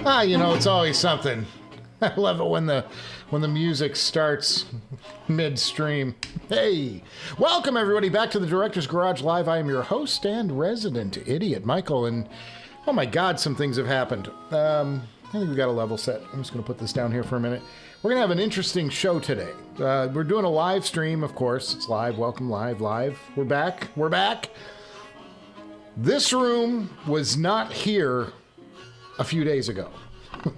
You know, it's always something. I love it when the music starts midstream. Hey, welcome everybody back to the Director's Garage Live. I am your host and resident idiot, Michael, and oh my God, some things have happened. I think we got a level set. I'm just going to put this down here for a minute. We're going to have an interesting show today. We're doing a live stream, of course. It's live. Welcome, live. We're back. This room was not here a few days ago.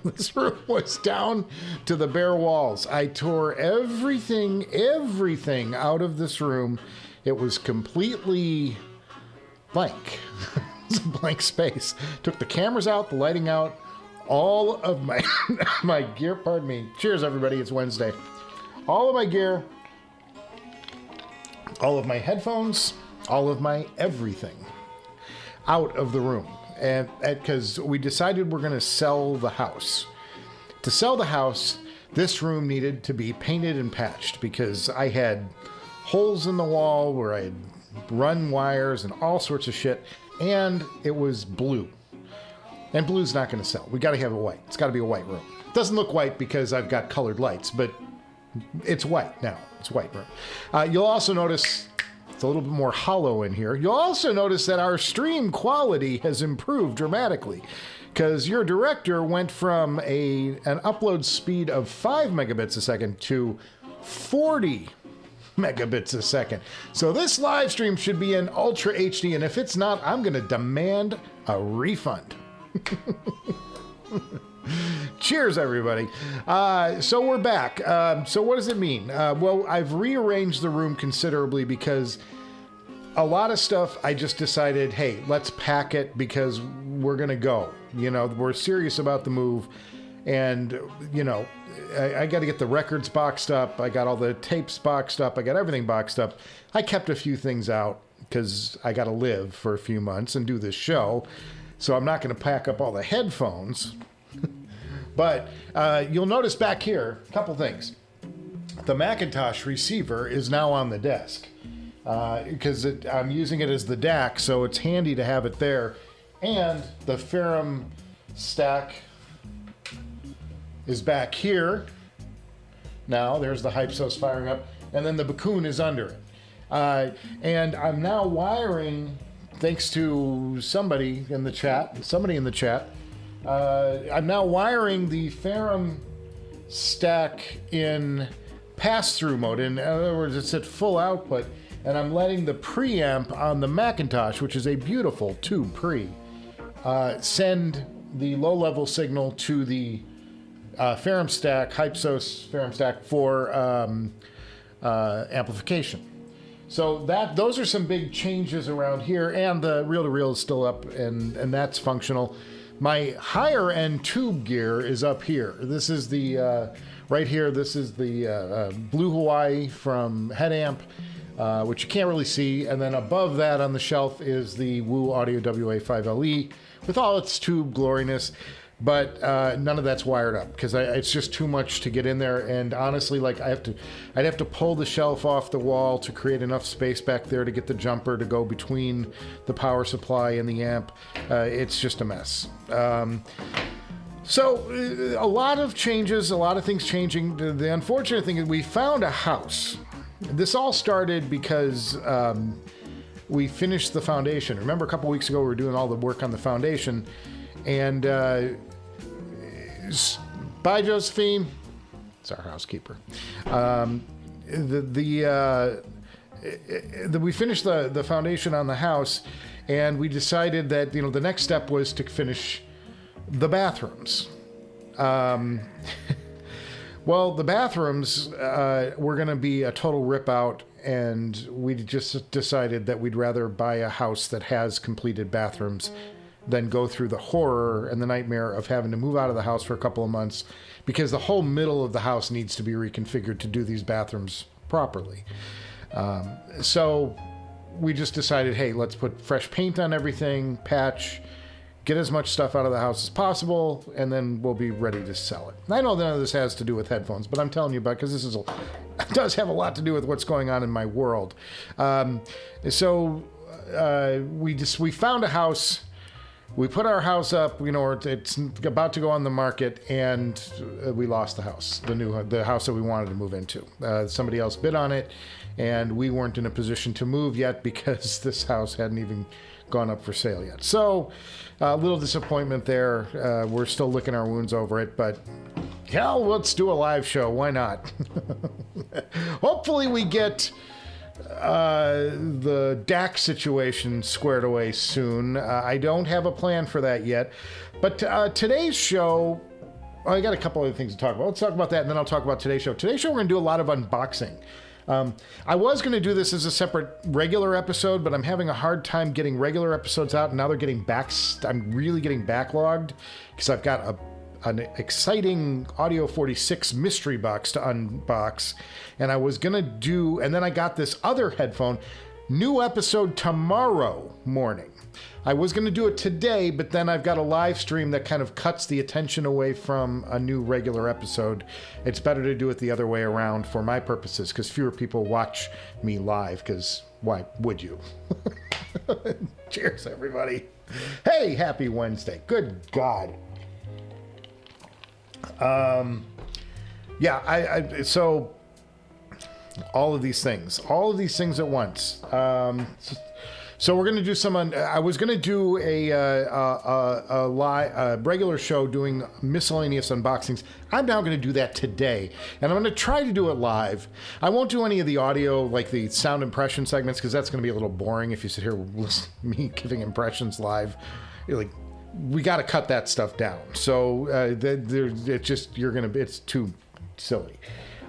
This room was down to the bare walls. I tore everything out of this room. It was completely blank. It's a blank space. Took the cameras out, the lighting out, all of my my gear. Pardon me. Cheers, everybody. It's Wednesday. All of my gear, all of my headphones, all of my everything out of the room. And because we decided we're going to sell the house. To sell the house, this room needed to be painted and patched because I had holes in the wall where I had run wires and all sorts of shit, and it was blue. And blue's not going to sell. We got to have it white. It's got to be a white room. It doesn't look white because I've got colored lights, but it's white now. It's a white room. You'll also notice it's a little bit more hollow in here. You'll also notice that our stream quality has improved dramatically because your director went from an upload speed of 5 megabits a second to 40 megabits a second. So this live stream should be in Ultra HD, and if it's not, I'm going to demand a refund. Cheers, everybody. So we're back. So what does it mean? Well, I've rearranged the room considerably because a lot of stuff I just decided, hey, let's pack it because we're going to go. You know, we're serious about the move. And, you know, I got to get the records boxed up. I got all the tapes boxed up. I got everything boxed up. I kept a few things out because I got to live for a few months and do this show. So I'm not going to pack up all the headphones. But you'll notice back here, a couple things. The Macintosh receiver is now on the desk because I'm using it as the DAC, so it's handy to have it there. And the Ferrum stack is back here. Now, there's the Hypsos firing up, and then the Bakun is under it. And I'm now wiring, thanks to somebody in the chat, I'm now wiring the Ferrum stack in pass-through mode. In other words, it's at full output, and I'm letting the preamp on the Macintosh, which is a beautiful tube pre, send the low-level signal to the Ferrum stack, Hypsos Ferrum stack for amplification. So those are some big changes around here, and the reel-to-reel is still up, and that's functional. My higher end tube gear is up here. This is the, right here, this is the Blue Hawaii from Headamp, which you can't really see. And then above that on the shelf is the Woo Audio WA5LE with all its tube gloriness. But none of that's wired up because it's just too much to get in there. And honestly, like I'd have to pull the shelf off the wall to create enough space back there to get the jumper to go between the power supply and the amp. It's just a mess. So a lot of changes, a lot of things changing. The unfortunate thing is we found a house. This all started because we finished the foundation. Remember a couple weeks ago we were doing all the work on the foundation. And bye, Josephine. It's our housekeeper. We finished the foundation on the house, and we decided that the next step was to finish the bathrooms. Well, the bathrooms were going to be a total rip out, and we just decided that we'd rather buy a house that has completed bathrooms than go through the horror and the nightmare of having to move out of the house for a couple of months because the whole middle of the house needs to be reconfigured to do these bathrooms properly. So we just decided, hey, let's put fresh paint on everything, patch, get as much stuff out of the house as possible, and then we'll be ready to sell it. I know none of this has to do with headphones, but I'm telling you about it because it does have a lot to do with what's going on in my world. We found a house we put our house up, you know, it's about to go on the market, and we lost the house, the house that we wanted to move into. Somebody else bid on it, and we weren't in a position to move yet because this house hadn't even gone up for sale yet. So a little disappointment there. We're still licking our wounds over it, but hell, let's do a live show. Why not? Hopefully we get the DAC situation squared away soon. I don't have a plan for that yet, but today's show, I got a couple other things to talk about. Let's talk about that, and then I'll talk about today's show. Today's show, we're going to do a lot of unboxing. I was going to do this as a separate regular episode, but I'm having a hard time getting regular episodes out, and now they're getting I'm really getting backlogged because I've got an exciting Audio 46 mystery box to unbox, and I was going to do, and then I got this other headphone, new episode tomorrow morning. I was going to do it today, but then I've got a live stream that kind of cuts the attention away from a new regular episode. It's better to do it the other way around for my purposes, because fewer people watch me live, because why would you? Cheers, everybody. Hey, happy Wednesday. Good God. Yeah, so all of these things at once. So we're going to do some. I was going to do a regular show doing miscellaneous unboxings. I'm now going to do that today, and I'm going to try to do it live. I won't do any of the audio, like the sound impression segments, because that's going to be a little boring if you sit here listening to me giving impressions live. We got to cut that stuff down. So it's too silly.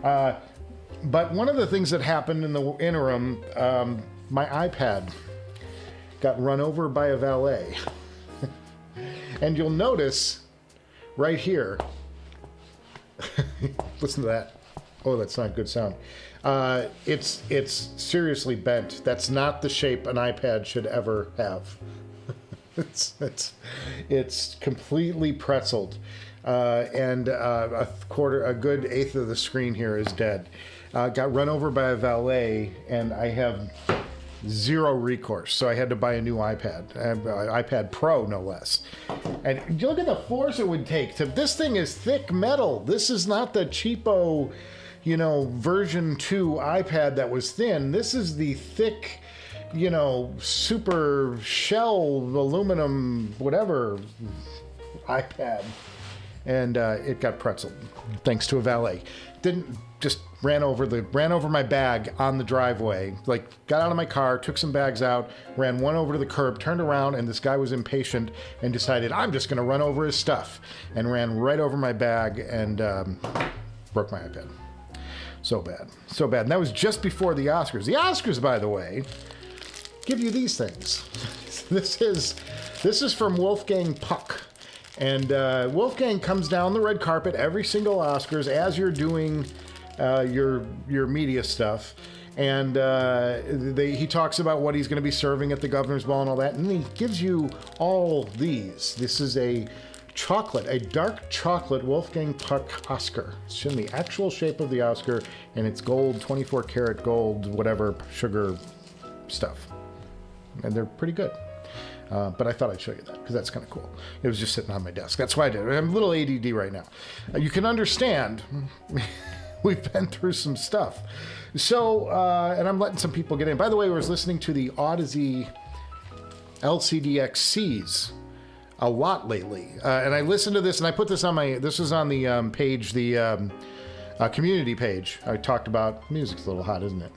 But one of the things that happened in the interim, my iPad got run over by a valet. And you'll notice right here, listen to that. Oh, that's not good sound. It's seriously bent. That's not the shape an iPad should ever have. It's completely pretzeled, and a good eighth of the screen here is dead. Got run over by a valet, and I have zero recourse, so I had to buy a new iPad, iPad Pro no less. And you look at the force it would take this thing is thick metal. This is not the cheapo, version 2 iPad that was thin. This is the thick, super shell aluminum whatever iPad, and it got pretzeled thanks to a valet. Just ran over my bag on the driveway. Got out of my car, took some bags out, ran one over to the curb, turned around, and this guy was impatient and decided I'm just going to run over his stuff, and ran right over my bag and broke my iPad. So bad. And that was just before the Oscars. The Oscars, by the way, give you these things. This is from Wolfgang Puck. And Wolfgang comes down the red carpet every single Oscars as you're doing your media stuff, and he talks about what he's going to be serving at the Governor's Ball and all that, and he gives you all these. This is a dark chocolate Wolfgang Puck Oscar. It's in the actual shape of the Oscar, and it's gold, 24 karat gold, whatever, sugar stuff. And they're pretty good. But I thought I'd show you that because that's kind of cool. It was just sitting on my desk. That's why I did it. I'm a little ADD right now. You can understand. We've been through some stuff. So, and I'm letting some people get in. By the way, I was listening to the Audeze LCD-X00 a lot lately. And I listened to this, and I put this on this was on the page, the community page. I talked about, music's a little hot, isn't it?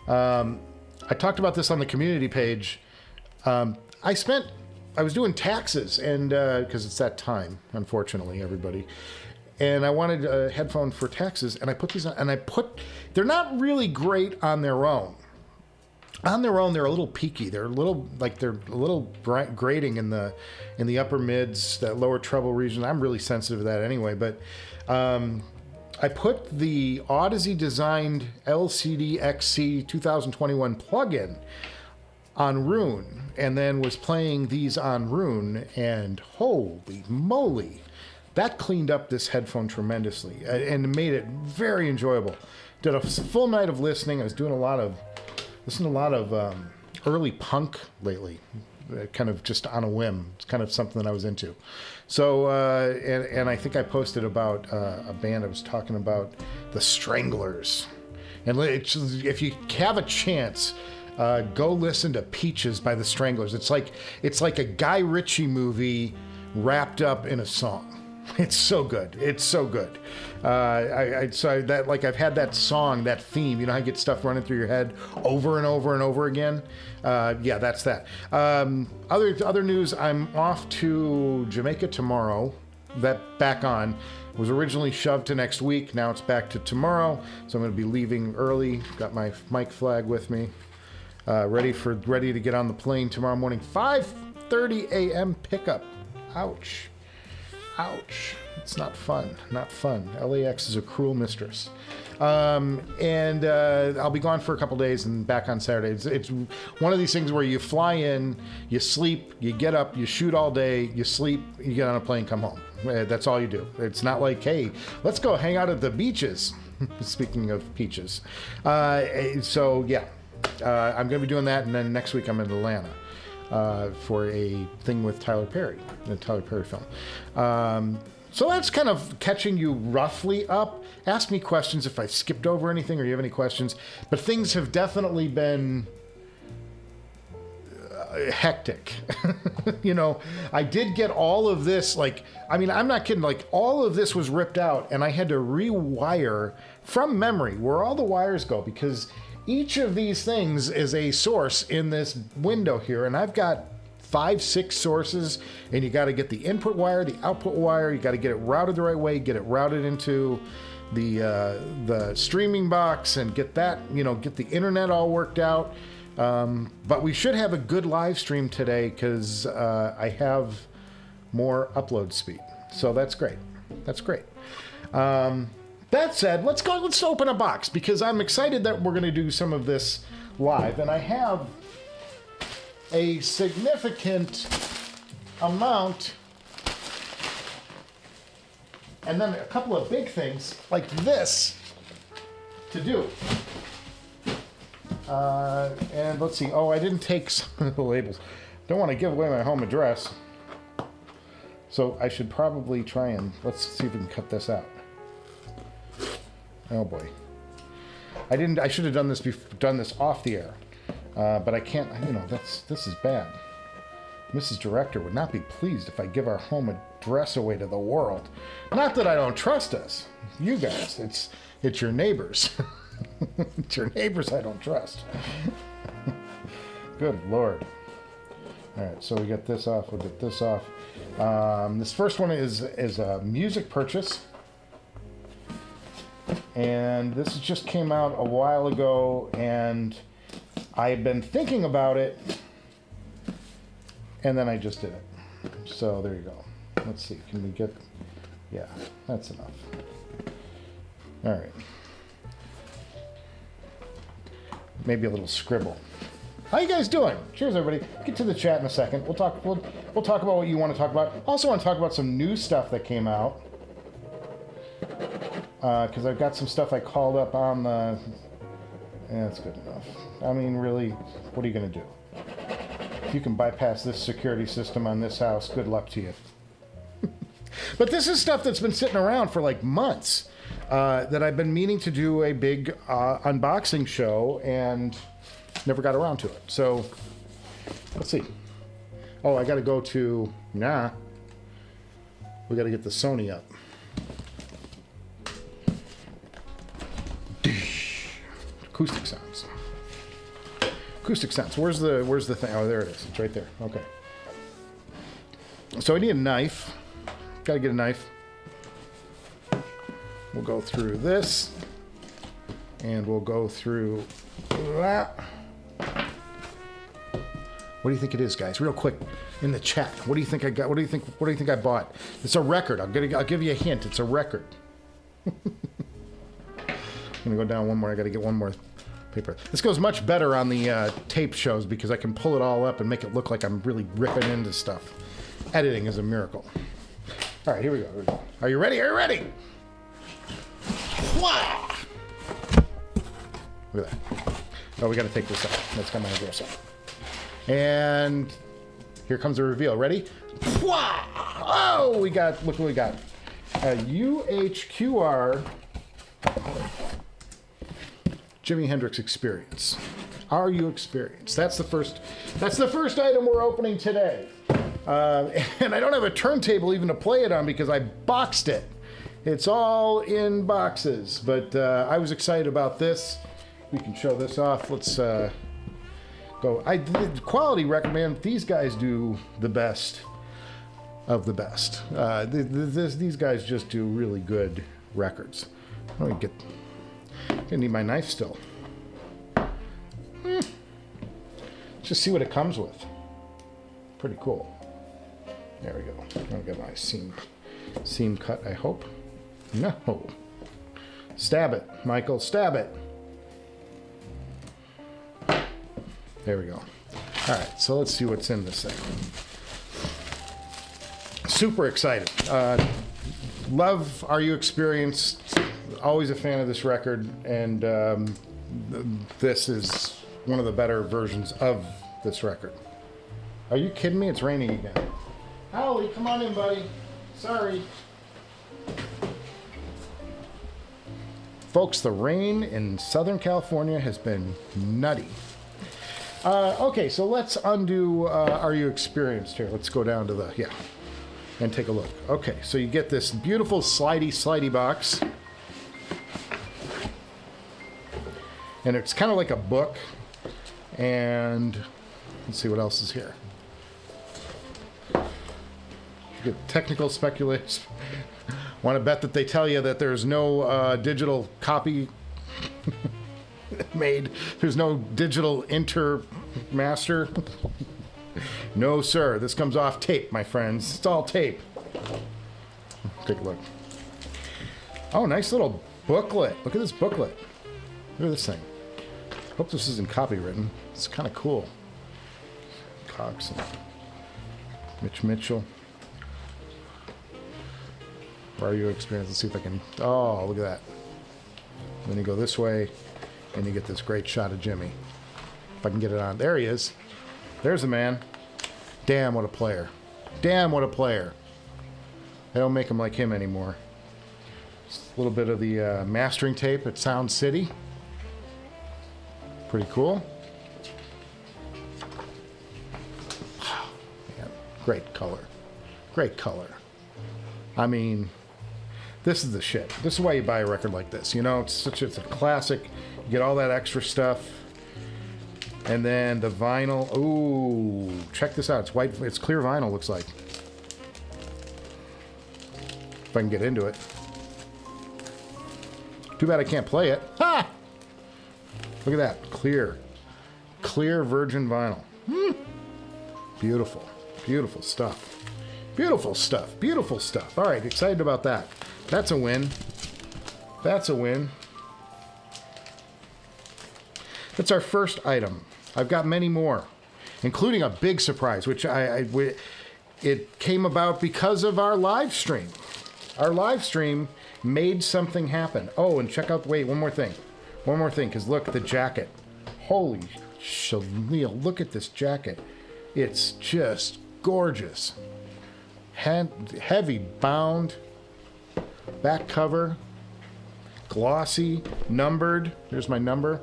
I talked about this on the community page. I was doing taxes, and because it's that time, unfortunately, everybody. And I wanted a headphone for taxes, and I put these on, and they're not really great on their own. On their own, they're a little peaky. They're a little grating in the upper mids, that lower treble region. I'm really sensitive to that anyway, but I put the Audeze designed LCD-X00 2021 plugin on Roon, and then was playing these on Roon, and holy moly, that cleaned up this headphone tremendously and made it very enjoyable. Did a full night of listening. I was doing listening to a lot of early punk lately. kind of just on a whim. It's kind of something that I was into. So, and I think I posted about a band I was talking about, the Stranglers. And if you have a chance, go listen to Peaches by the Stranglers. It's like a Guy Ritchie movie wrapped up in a song. It's so good. It's so good. I've had that song, that theme. You know how you get stuff running through your head over and over and over again? Yeah, that's that. Other news, I'm off to Jamaica tomorrow. That back on. It was originally shoved to next week. Now it's back to tomorrow. So I'm going to be leaving early. Got my mic flag with me. Ready to get on the plane tomorrow morning. 5:30 a.m. pickup. Ouch. Ouch. It's not fun. Not fun. LAX is a cruel mistress. And I'll be gone for a couple days and back on Saturday. It's one of these things where you fly in, you sleep, you get up, you shoot all day, you sleep, you get on a plane, come home. That's all you do. It's not like, hey, let's go hang out at the beaches. Speaking of peaches. So, yeah, I'm going to be doing that. And then next week I'm in Atlanta. For a thing with Tyler Perry, the Tyler Perry film. So that's kind of catching you roughly up. Ask me questions if I skipped over anything or you have any questions. But things have definitely been hectic. You know, I did get all of this, I'm not kidding, all of this was ripped out and I had to rewire from memory where all the wires go, because each of these things is a source in this window here, and I've got 5-6 sources, and you got to get the input wire, the output wire, you got to get it routed the right way, get it routed into the streaming box, and get that, get the internet all worked out. But we should have a good live stream today because I have more upload speed, so that's great. That's great. That said, let's open a box, because I'm excited that we're going to do some of this live, and I have a significant amount, and then a couple of big things like this to do. And let's see. Oh, I didn't take some of the labels. Don't want to give away my home address, so I should probably try and let's see if we can cut this out. Oh boy, I should have done this off the air, but I can't. This is bad. Mrs. Director would not be pleased if I give our home address away to the world. Not that I don't trust us, you guys. It's your neighbors. It's your neighbors I don't trust. Good Lord. All right, so we get this off. We'll get this off. This first one is a music purchase. And this just came out a while ago, and I've been thinking about it, and then I just did it. So there you go. Let's see, can we get, yeah, that's enough. All right. Maybe a little scribble. How you guys doing? Cheers, everybody. Get to the chat in a second. We'll talk about what you want to talk about. Also want to talk about some new stuff that came out. Because I've got some stuff I called up on the... Yeah, that's good enough. I mean, really, what are you going to do? If you can bypass this security system on this house, good luck to you. But this is stuff that's been sitting around for like months. That I've been meaning to do a big unboxing show and never got around to it. So, let's see. Oh, I got to go to... Nah. We got to get the Sony up. Acoustic sounds. Acoustic sounds. Where's the thing? Oh, there it is. It's right there. Okay. So I need a knife. Got to get a knife. We'll go through this, and we'll go through that. What do you think it is, guys? Real quick in the chat. What do you think I got? What do you think I bought? It's a record. I'll give you a hint. It's a record. I'm gonna go down one more. I gotta get one more paper. This goes much better on the tape shows because I can pull it all up and make it look like I'm really ripping into stuff. Editing is a miracle. All right, here we go. Are you ready? Are you ready? Wow. Look at that. Oh, we gotta take this out. That's got my address out. And Here comes the reveal. Ready? Oh, look what we got. A UHQR Jimi Hendrix Experience. RU Experience. That's the first item we're opening today. And I don't have a turntable even to play it on because I boxed it. It's all in boxes, but I was excited about this. We can show this off. Let's go. Quality recommend. These guys do the best of the best. These guys just do really good records. Let me I need my knife still. Just see what it comes with. Pretty cool. There we go. I'll get my seam cut, I hope. No. Stab it, Michael. Stab it. There we go. All right, so let's see what's in this thing. Super excited. Love RU Experience. Always a fan of this record, and this is one of the better versions of this record. Are you kidding me? It's raining again. Holly, come on in, buddy. Sorry. Folks, the rain in Southern California has been nutty. Okay, so let's undo RU Experience here. Let's go down to and take a look. Okay, so you get this beautiful slidey box. And it's kind of like a book. And let's see what else is here. You get technical speculation. Want to bet that they tell you that there's no digital copy made. There's no digital master. No, sir. This comes off tape, my friends. It's all tape. Take a look. Oh, nice little booklet. Look at this booklet. Look at this thing. Hope this isn't copywritten. It's kind of cool. Cox and Mitch Mitchell. RU Experience. Let's see if I can. Oh, look at that. And then you go this way, and you get this great shot of Jimmy. If I can get it on. There he is. There's the man. Damn, what a player. Damn, what a player. They don't make him like him anymore. Just a little bit of the mastering tape at Sound City. Pretty cool. Man, great color. Great color. I mean, this is the shit. This is why you buy a record like this. You know, it's a classic. You get all that extra stuff. And then the vinyl. Ooh, check this out. It's white. It's clear vinyl, looks like. If I can get into it. Too bad I can't play it. Ha! Look at that. Clear virgin vinyl. Beautiful. Beautiful stuff. Beautiful stuff. Beautiful stuff. All right, excited about that. That's a win. That's a win. That's our first item. I've got many more, including a big surprise, which it came about because of our live stream. Our live stream made something happen. Oh, and check out, wait, one more thing. One more thing, because look, the jacket. Holy Chaleel, look at this jacket. It's just gorgeous. Heavy bound, back cover, glossy, numbered. There's my number.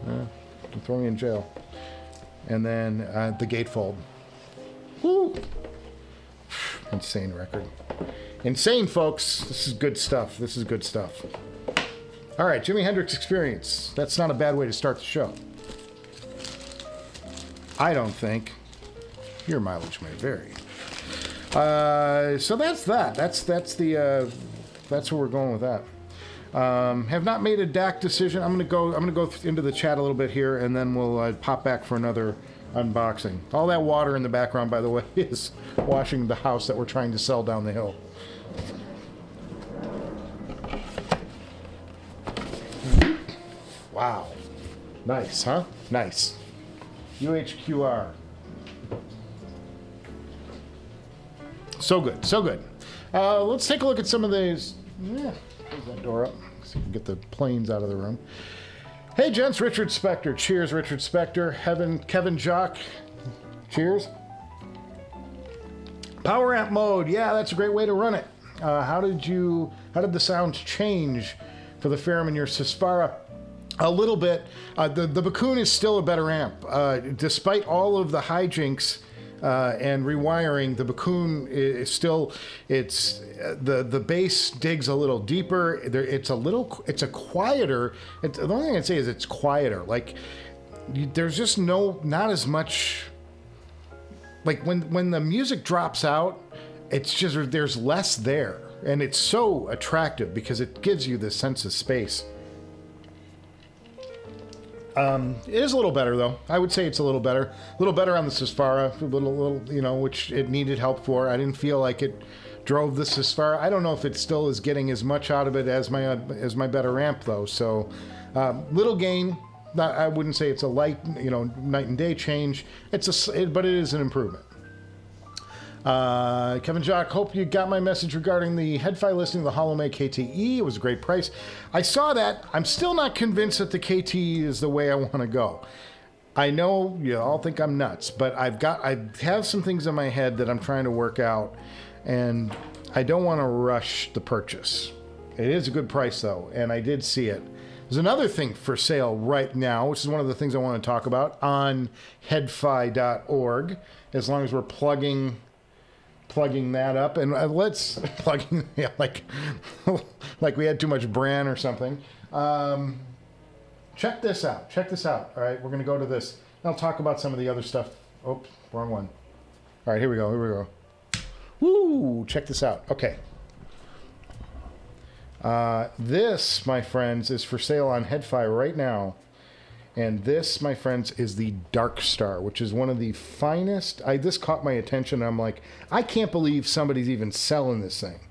Can throw me in jail. And then the gatefold. Woo! Insane record. Insane, folks. This is good stuff. This is good stuff. All right, Jimi Hendrix Experience. That's not a bad way to start the show. I don't think. Your mileage may vary. So that's that. That's where we're going with that. Have not made a DAC decision. I'm gonna go into the chat a little bit here, and then we'll pop back for another unboxing. All that water in the background, by the way, is washing the house that we're trying to sell down the hill. Wow. Nice, huh? Nice. UHQR. So good, so good. Let's take a look at some of these. Yeah, close that door up so we can get the planes out of the room. Hey, gents, Richard Spector. Cheers, Richard Spector. Kevin Jock. Cheers. Power amp mode. Yeah, that's a great way to run it. How did the sound change for the Ferrum and your Susvara? A little bit. The Bakun is still a better amp. Despite all of the hijinks and rewiring, the Bakun is still, the bass digs a little deeper. It's a quieter. The only thing I'd say is it's quieter. Like, there's just not as much. Like when the music drops out, it's just there's less there, and it's so attractive because it gives you this sense of space. It is a little better though. I would say it's a little better on the Susvara, a little, you know, which it needed help for. I didn't feel like it drove the Susvara. I don't know if it still is getting as much out of it as my better amp though. So little gain. I wouldn't say it's a light, you know, night and day change. But it is an improvement. Kevin Jock, hope you got my message regarding the Head-Fi listing of the HoloMake KTE. It was a great price. I saw that. I'm still not convinced that the KTE is the way I want to go. I know you all think I'm nuts, but I have some things in my head that I'm trying to work out, and I don't want to rush the purchase. It is a good price though, and I did see it. There's another thing for sale right now, which is one of the things I want to talk about on headfi.org, as long as we're plugging that up. And let's plugging, yeah, like we had too much bran or something. Check this out. All right, we're going to go to this. I'll talk about some of the other stuff. Oops, wrong one. All right, here we go. Woo, check this out. Okay. This, my friends, is for sale on Head-Fi right now. And this, my friends, is the Dark Star, which is one of the finest. This caught my attention. I'm like, I can't believe somebody's even selling this thing.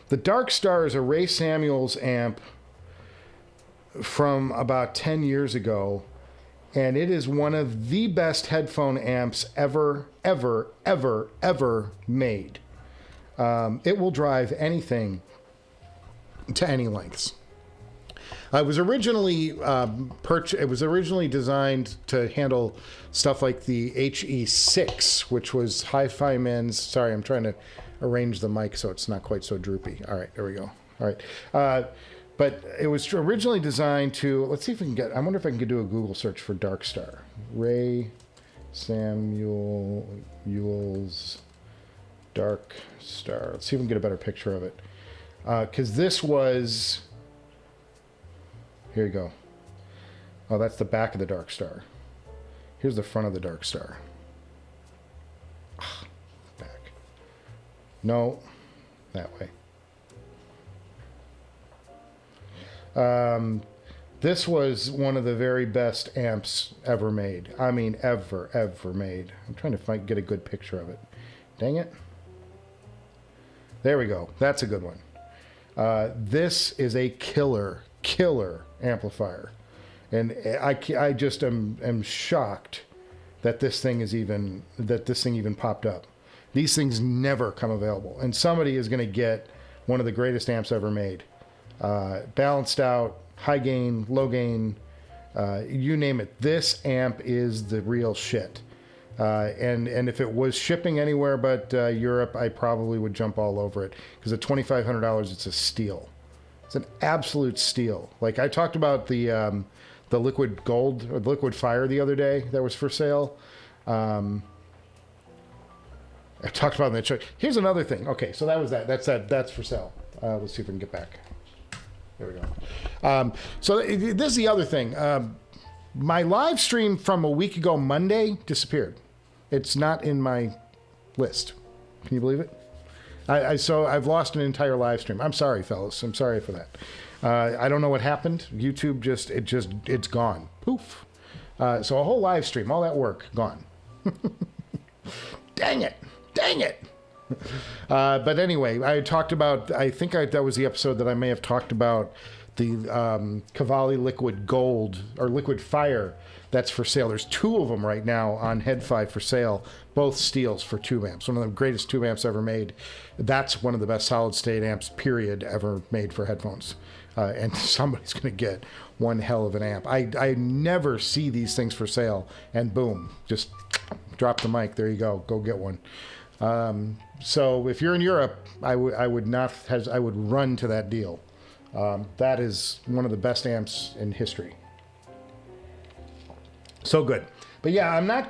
The Dark Star is a Ray Samuels amp from about 10 years ago. And it is one of the best headphone amps ever made. It will drive anything to any lengths. It was originally designed to handle stuff like the HE6, which was HiFiman's. Sorry, I'm trying to arrange the mic so it's not quite so droopy. All right, there we go. All right, but it was originally designed to. Let's see if we can get. I wonder if I can do a Google search for Dark Star. Ray Samuels Dark Star. Let's see if we can get a better picture of it. Because this was, here you go. Oh, that's the back of the Dark Star. Here's the front of the Dark Star. Back. No, that way. This was one of the very best amps ever made. I mean, ever made. I'm trying to get a good picture of it. Dang it. There we go. That's a good one. This is a killer amplifier, and I just am shocked that this thing even popped up. These things never come available, and somebody is going to get one of the greatest amps ever made. Balanced out, high gain, low gain, you name it. This amp is the real shit. And if it was shipping anywhere but Europe, I probably would jump all over it, because at $2,500, it's a steal. It's an absolute steal. Like I talked about the liquid gold or the liquid fire the other day that was for sale. I talked about it in the show. Here's another thing. Okay, so that was that. That's for sale. Let's see if we can get back. There we go. So this is the other thing. My live stream from a week ago Monday disappeared. It's not in my list. Can you believe it? So I've lost an entire live stream. I'm sorry, fellas. I'm sorry for that. I don't know what happened. YouTube it's gone. Poof. So a whole live stream, all that work, gone. Dang it. But anyway, I talked about, that was the episode that I may have talked about Cavalli Liquid Gold or Liquid Fire that's for sale. There's 2 of them right now on Head5 for sale, both steels for tube amps. One of the greatest tube amps ever made. That's one of the best solid state amps, period, ever made for headphones. And somebody's going to get one hell of an amp. I never see these things for sale, and boom, just drop the mic. There you go. Go get one. So if you're in Europe, I would run to that deal. That is one of the best amps in history. So good. But yeah, I'm not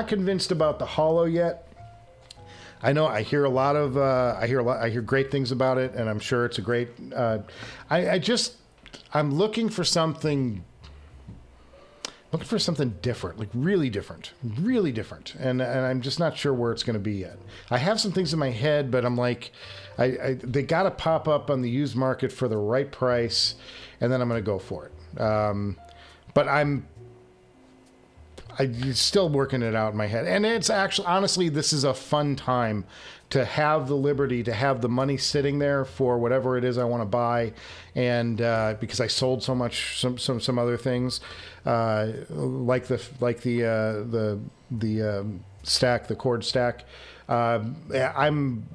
convinced about the Hollow yet. I know I hear a lot of I hear great things about it, and I'm sure it's a great. I'm looking for something different, like really different, and I'm just not sure where it's going to be yet. I have some things in my head, but I'm like, they got to pop up on the used market for the right price, and then I'm going to go for it. But I'm still working it out in my head. And it's actually, honestly, this is a fun time to have the liberty, to have the money sitting there for whatever it is I want to buy. And because I sold so much, some other things, like the stack, the cord stack, I'm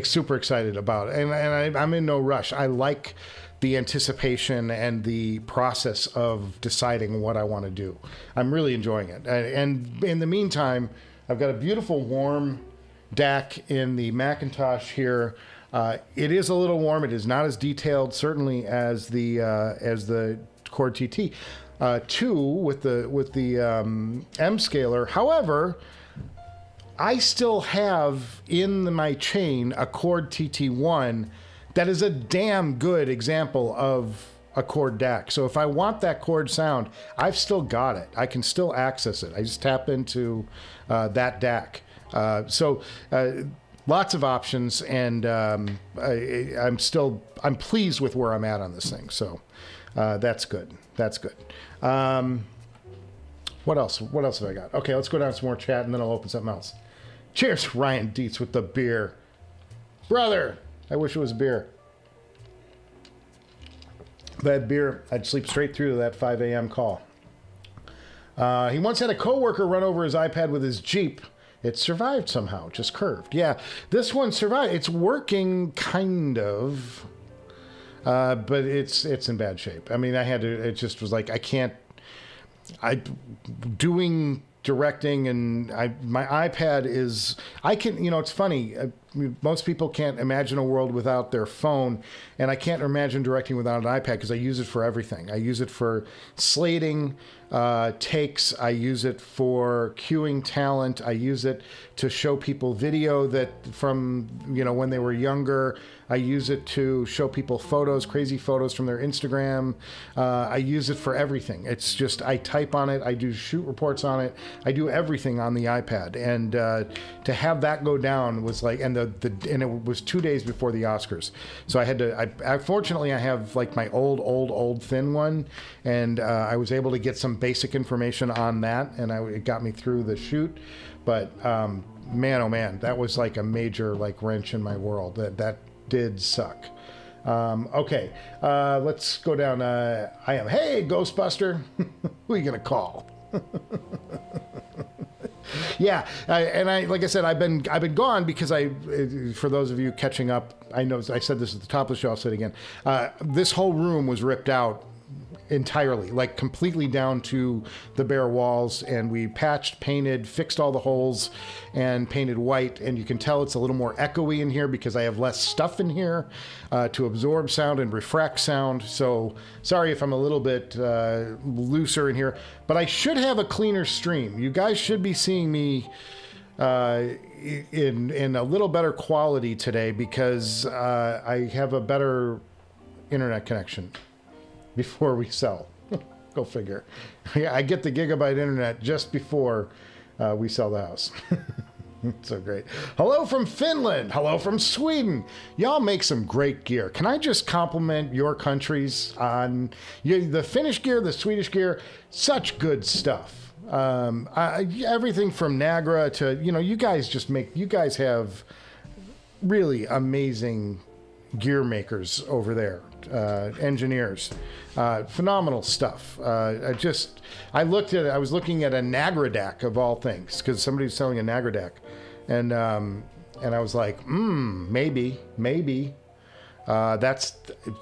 super excited about it. And I'm in no rush. I like the anticipation and the process of deciding what I want to do. I'm really enjoying it. And in the meantime, I've got a beautiful warm DAC in the Macintosh here. It is a little warm. It is not as detailed, certainly, as the Cord TT 2 with the M scaler. However, I still have in my chain a Cord TT1 that is a damn good example of a Cord DAC. So if I want that Cord sound, I've still got it. I can still access it. I just tap into that DAC. So lots of options, and I'm pleased with where I'm at on this thing. So that's good. That's good. What else? What else have I got? Okay, let's go down some more chat, and then I'll open something else. Cheers, Ryan Dietz with the beer. Brother, I wish it was beer. If I had beer, I'd sleep straight through to that 5 a.m. call. He once had a coworker run over his iPad with his Jeep. It survived somehow, just curved. Yeah, this one survived. It's working, kind of, but it's in bad shape. I memean, it just was like, doing directing, and my iPad is, it's funny, most people can't imagine a world without their phone, and I can't imagine directing without an iPad because I use it for everything. I use it for slating takes, I use it for queuing talent, I use it to show people video that from when they were younger. I use it to show people photos, crazy photos from their Instagram. I use it for everything. It's just, I type on it, I do shoot reports on it, I do everything on the iPad. And to have that go down was like, and it was 2 days before the Oscars. So I had to, fortunately I have like my old thin one, and I was able to get some basic information on that, and it got me through the shoot. But man, oh man, that was like a major like wrench in my world. That did suck. Okay, let's go down. Hey, Ghostbuster. Who are you gonna call? Yeah, like I said, I've been gone because for those of you catching up, I know I said this at the top of the show. I'll say it again. This whole room was ripped out entirely, like completely down to the bare walls, and we patched, painted, fixed all the holes, and painted white. And you can tell it's a little more echoey in here because I have less stuff in here to absorb sound and refract sound. So sorry if I'm a little bit looser in here, but I should have a cleaner stream. You guys should be seeing me in a little better quality today because I have a better internet connection before we sell. Go figure. I get the gigabyte internet just before we sell the house. So great. Hello from Finland. Hello from Sweden. Y'all make some great gear. Can I just compliment your countries on the Finnish gear, the Swedish gear? Such good stuff. Everything from Nagra to, you guys have really amazing gear makers over there, engineers, phenomenal stuff. I was looking at a Nagradak of all things, because somebody was selling a Nagradak, and I was like, maybe. That's,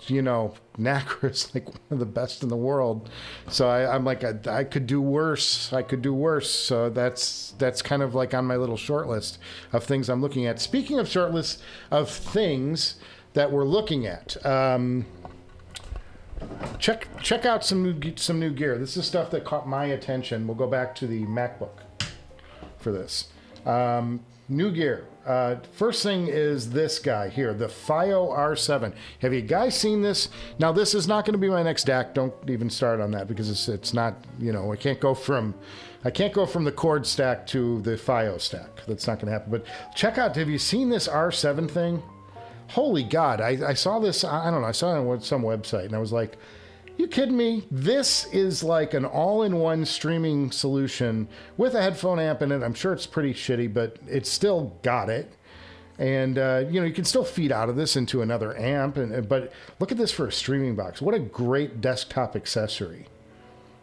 you know, Nagra's like one of the best in the world. So I'm like, I could do worse. So that's kind of like on my little short list of things I'm looking at. Speaking of short lists of things that we're looking at, check out some new gear. This is stuff that caught my attention. We'll go back to the MacBook for this. New gear. First thing is this guy here, the FiO R7. Have you guys seen this? Now, this is not going to be my next DAC. Don't even start on that, because it's not, you know, I can't go from the cord stack to the FiO stack. That's not going to happen. But check out, have you seen this R7 thing? Holy God, I saw this, I don't know, I saw it on some website, and I was like, you kidding me? This is like an all-in-one streaming solution with a headphone amp in it. I'm sure it's pretty shitty, but it's still got it. And, you know, you can still feed out of this into another amp. But look at this for a streaming box. What a great desktop accessory.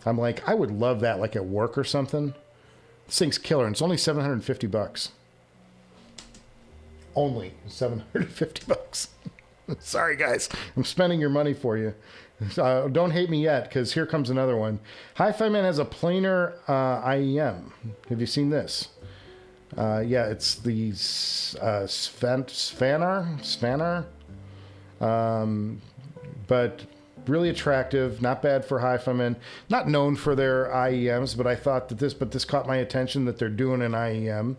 I'm like, I would love that, like at work or something. This thing's killer, and it's only $750. Only $750. Sorry, guys. I'm spending your money for you. Don't hate me yet, because here comes another one. HiFiman has a planar IEM. Have you seen this? Yeah, it's the Svannar. But really attractive, not bad for HiFiman. Not known for their IEMs, but I thought that this caught my attention, that they're doing an IEM.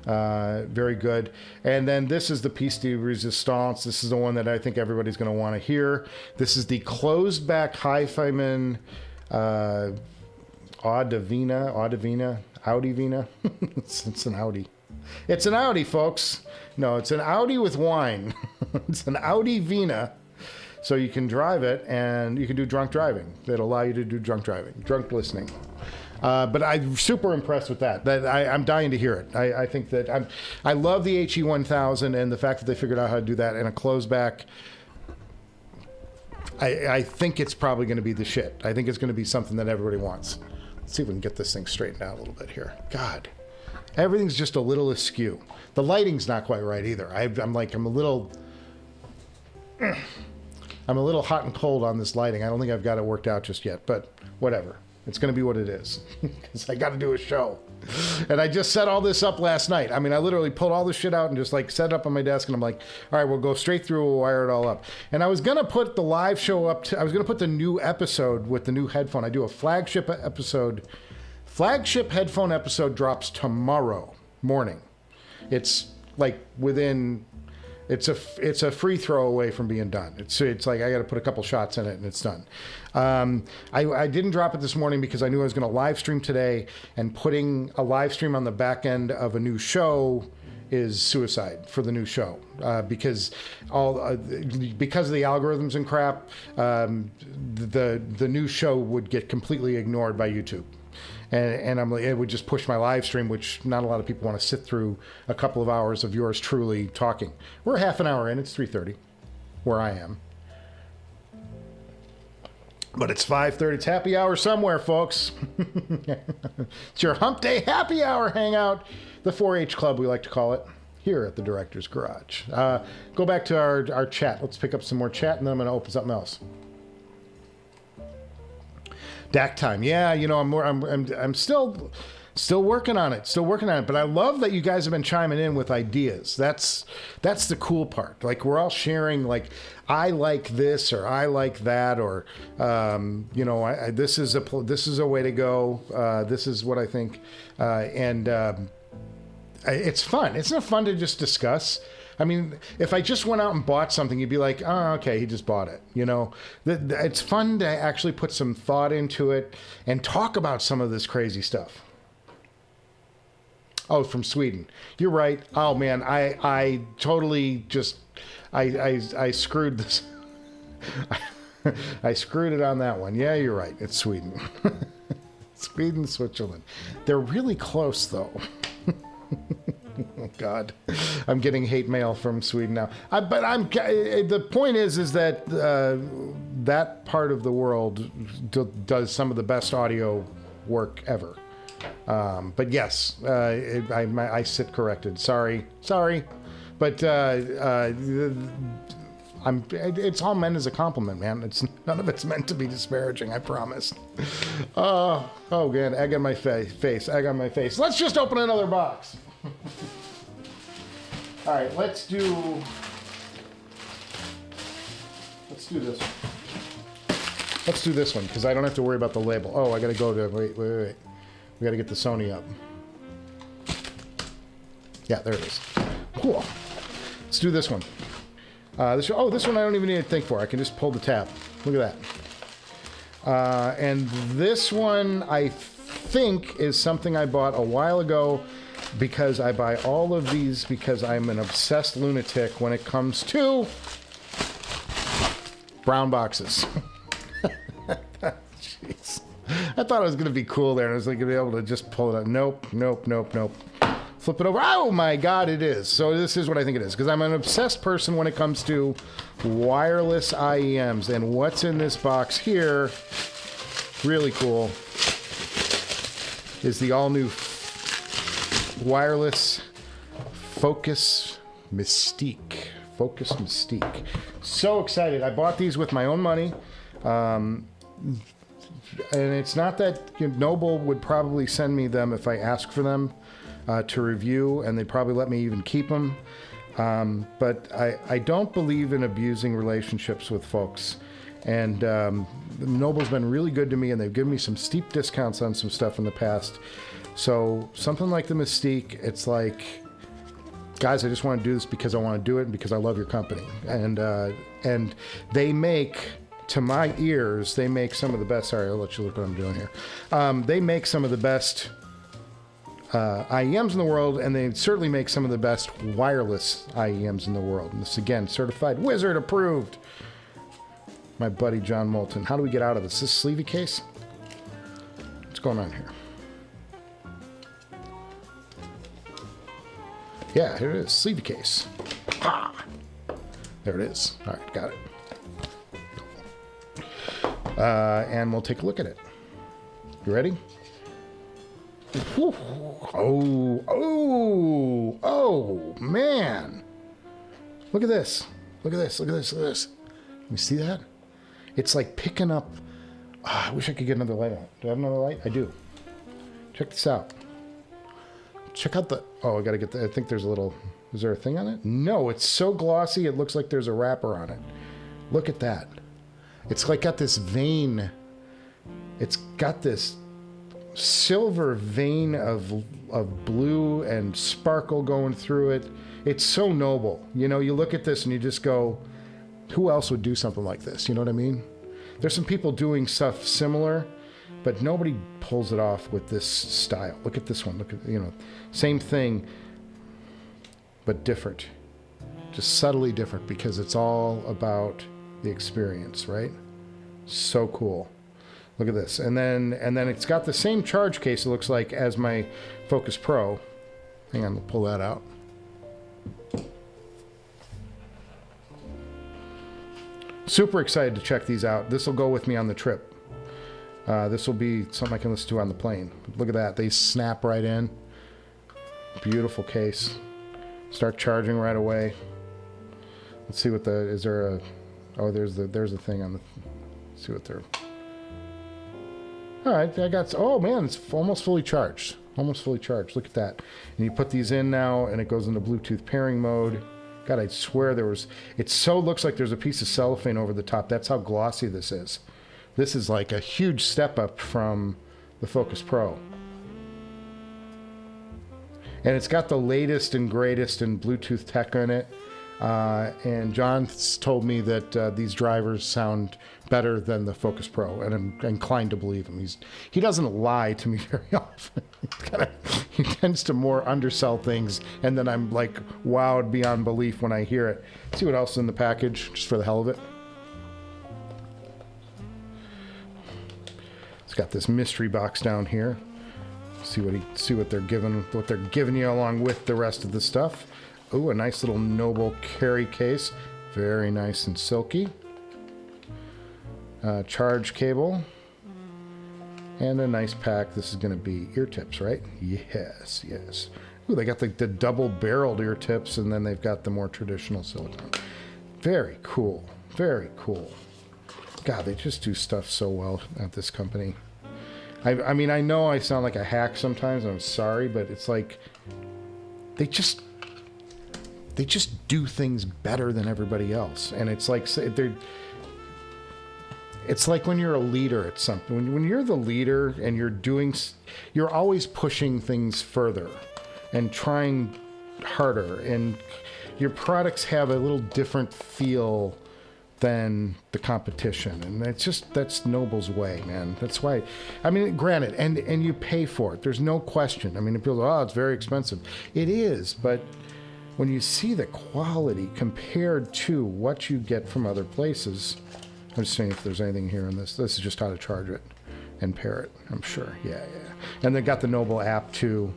Very good. And then this is the piece de resistance. This is the one that I think everybody's going to want to hear. This is the closed back HiFiman Audivina. It's an Audi. It's an Audi, folks. No, it's an Audi with wine. It's an Audi Vina. So you can drive it, and you can do drunk driving. It'll allow you to do drunk driving, drunk listening. But I'm super impressed with that. I'm dying to hear it. I think that I love the HE-1000, and the fact that they figured out how to do that in a closed back. I think it's probably going to be the shit. I think it's going to be something that everybody wants. Let's see if we can get this thing straightened out a little bit here. God, everything's just a little askew. The lighting's not quite right either. I'm a little hot and cold on this lighting. I don't think I've got it worked out just yet, but whatever. It's going to be what it is, because I got to do a show. And I just set all this up last night. I mean, I literally pulled all this shit out and just like set it up on my desk, and I'm like, all right, we'll go straight through, we'll wire it all up. And I was going to put the live show up, I was going to put the new episode with the new headphone. I do a flagship episode. Flagship headphone episode drops tomorrow morning. It's like within... It's a free throw away from being done. It's like I got to put a couple shots in it and it's done. I didn't drop it this morning because I knew I was going to live stream today, and putting a live stream on the back end of a new show is suicide for the new show, because of the algorithms and crap. The new show would get completely ignored by YouTube. And I'm like, it would just push my live stream, which not a lot of people want to sit through a couple of hours of yours truly talking. We're half an hour in. It's 3:30 where I am. But it's 5:30. It's happy hour somewhere, folks. It's your Hump Day happy hour hangout. The 4-H club, we like to call it, here at the Director's Garage. Go back to our chat. Let's pick up some more chat, and then I'm going to open something else. DAC time. Yeah, you know, I'm still working on it. But I love that you guys have been chiming in with ideas. That's the cool part. Like, we're all sharing, like, I like this, or I like that, or you know, this is a way to go. This is what I think, and it's fun. Isn't it fun to just discuss? I mean, if I just went out and bought something, you'd be like, oh, okay, he just bought it. You know, it's fun to actually put some thought into it and talk about some of this crazy stuff. Oh, from Sweden. You're right. Oh, man, I totally just, I screwed this. I screwed it on that one. Yeah, you're right. It's Sweden. Sweden, Switzerland. They're really close, though. Oh God, I'm getting hate mail from Sweden now. The point is that that part of the world does some of the best audio work ever. But yes, I sit corrected. Sorry, but it's all meant as a compliment, man. None of it's meant to be disparaging, I promise. Oh man, egg on my face, egg on my face. Let's just open another box. All right, let's do this one. Let's do this one, because I don't have to worry about the label. Oh, I gotta go to, wait. We gotta get the Sony up. Yeah, there it is. Cool. Let's do this one. This one I don't even need to think for. I can just pull the tab. Look at that. And this one, I think, is something I bought a while ago because I buy all of these because I'm an obsessed lunatic when it comes to brown boxes. Jeez. I thought it was going to be cool there. I was like going to be able to just pull it out. Nope. Flip it over. Oh my God, it is. So this is what I think it is, because I'm an obsessed person when it comes to wireless IEMs. And what's in this box here, really cool, is the all-new wireless Focus Mystique. Focus Mystique. So excited. I bought these with my own money. And it's not that Noble would probably send me them if I ask for them. To review, and they'd probably let me even keep them. But I don't believe in abusing relationships with folks. And Noble's been really good to me, and they've given me some steep discounts on some stuff in the past. So something like the Mystique, it's like, guys, I just want to do this because I want to do it and because I love your company. And they make, to my ears, they make some of the best. Sorry, I'll let you look what I'm doing here. They make some of the best IEMs in the world, and they certainly make some of the best wireless IEMs in the world. And this, again, certified wizard approved. My buddy John Moulton. How do we get out of this? Is this sleevey case? What's going on here? Yeah, here it is. Sleevey case. Ah! There it is. All right, got it. And we'll take a look at it. You ready? Oh, man. Look at this. Look at this. You see that? It's like picking up. I wish I could get another light on it. Do I have another light? I do. Check this out. Check out the. Oh, I got to get the. I think there's a little. Is there a thing on it? No, it's so glossy it looks like there's a wrapper on it. Look at that. It's like got this vein. It's got this silver vein of blue and sparkle going through it. It's so noble. You know, you look at this and you just go, who else would do something like this? You know what I mean? There's some people doing stuff similar, but nobody pulls it off with this style. Look at this one. Look at, same thing, but different. Just subtly different, because it's all about the experience, right? So cool. Look at this. And then it's got the same charge case, it looks like, as my Focus Pro. Hang on, we'll pull that out. Super excited to check these out. This will go with me on the trip. This will be something I can listen to on the plane. Look at that. They snap right in. Beautiful case. Start charging right away. Let's see what the, is there a, oh, there's the thing on the, let's see what they're, all right, I got, oh man, it's almost fully charged. Almost fully charged. Look at that. And you put these in now, and it goes into Bluetooth pairing mode. God, I swear there was, it so looks like there's a piece of cellophane over the top. That's how glossy this is. This is like a huge step up from the Focus Pro. And it's got the latest and greatest in Bluetooth tech in it. And John told me that these drivers sound better than the Focus Pro, and I'm inclined to believe him. He doesn't lie to me very often. He tends to more undersell things, and then I'm like wowed beyond belief when I hear it. See what else is in the package, just for the hell of it. It's got this mystery box down here. See what they're giving you along with the rest of the stuff. Ooh, a nice little Noble carry case, very nice and silky. Charge cable, and a nice pack. This is going to be ear tips, right? Yes, yes. Ooh, they got the double-barreled ear tips, and then they've got the more traditional silicone. Very cool. Very cool. God, they just do stuff so well at this company. I mean, I know I sound like a hack sometimes. I'm sorry, but it's like they just do things better than everybody else, and it's like they're. It's like when you're a leader at something. When you're the leader and you're always pushing things further and trying harder, and your products have a little different feel than the competition, and that's Noble's way, man. That's why. I mean, granted, and you pay for it. There's no question. I mean, if people go, oh, it's very expensive. It is, but when you see the quality compared to what you get from other places. I'm just seeing if there's anything here in this. This is just how to charge it and pair it, I'm sure. Yeah. And they got the Noble app too.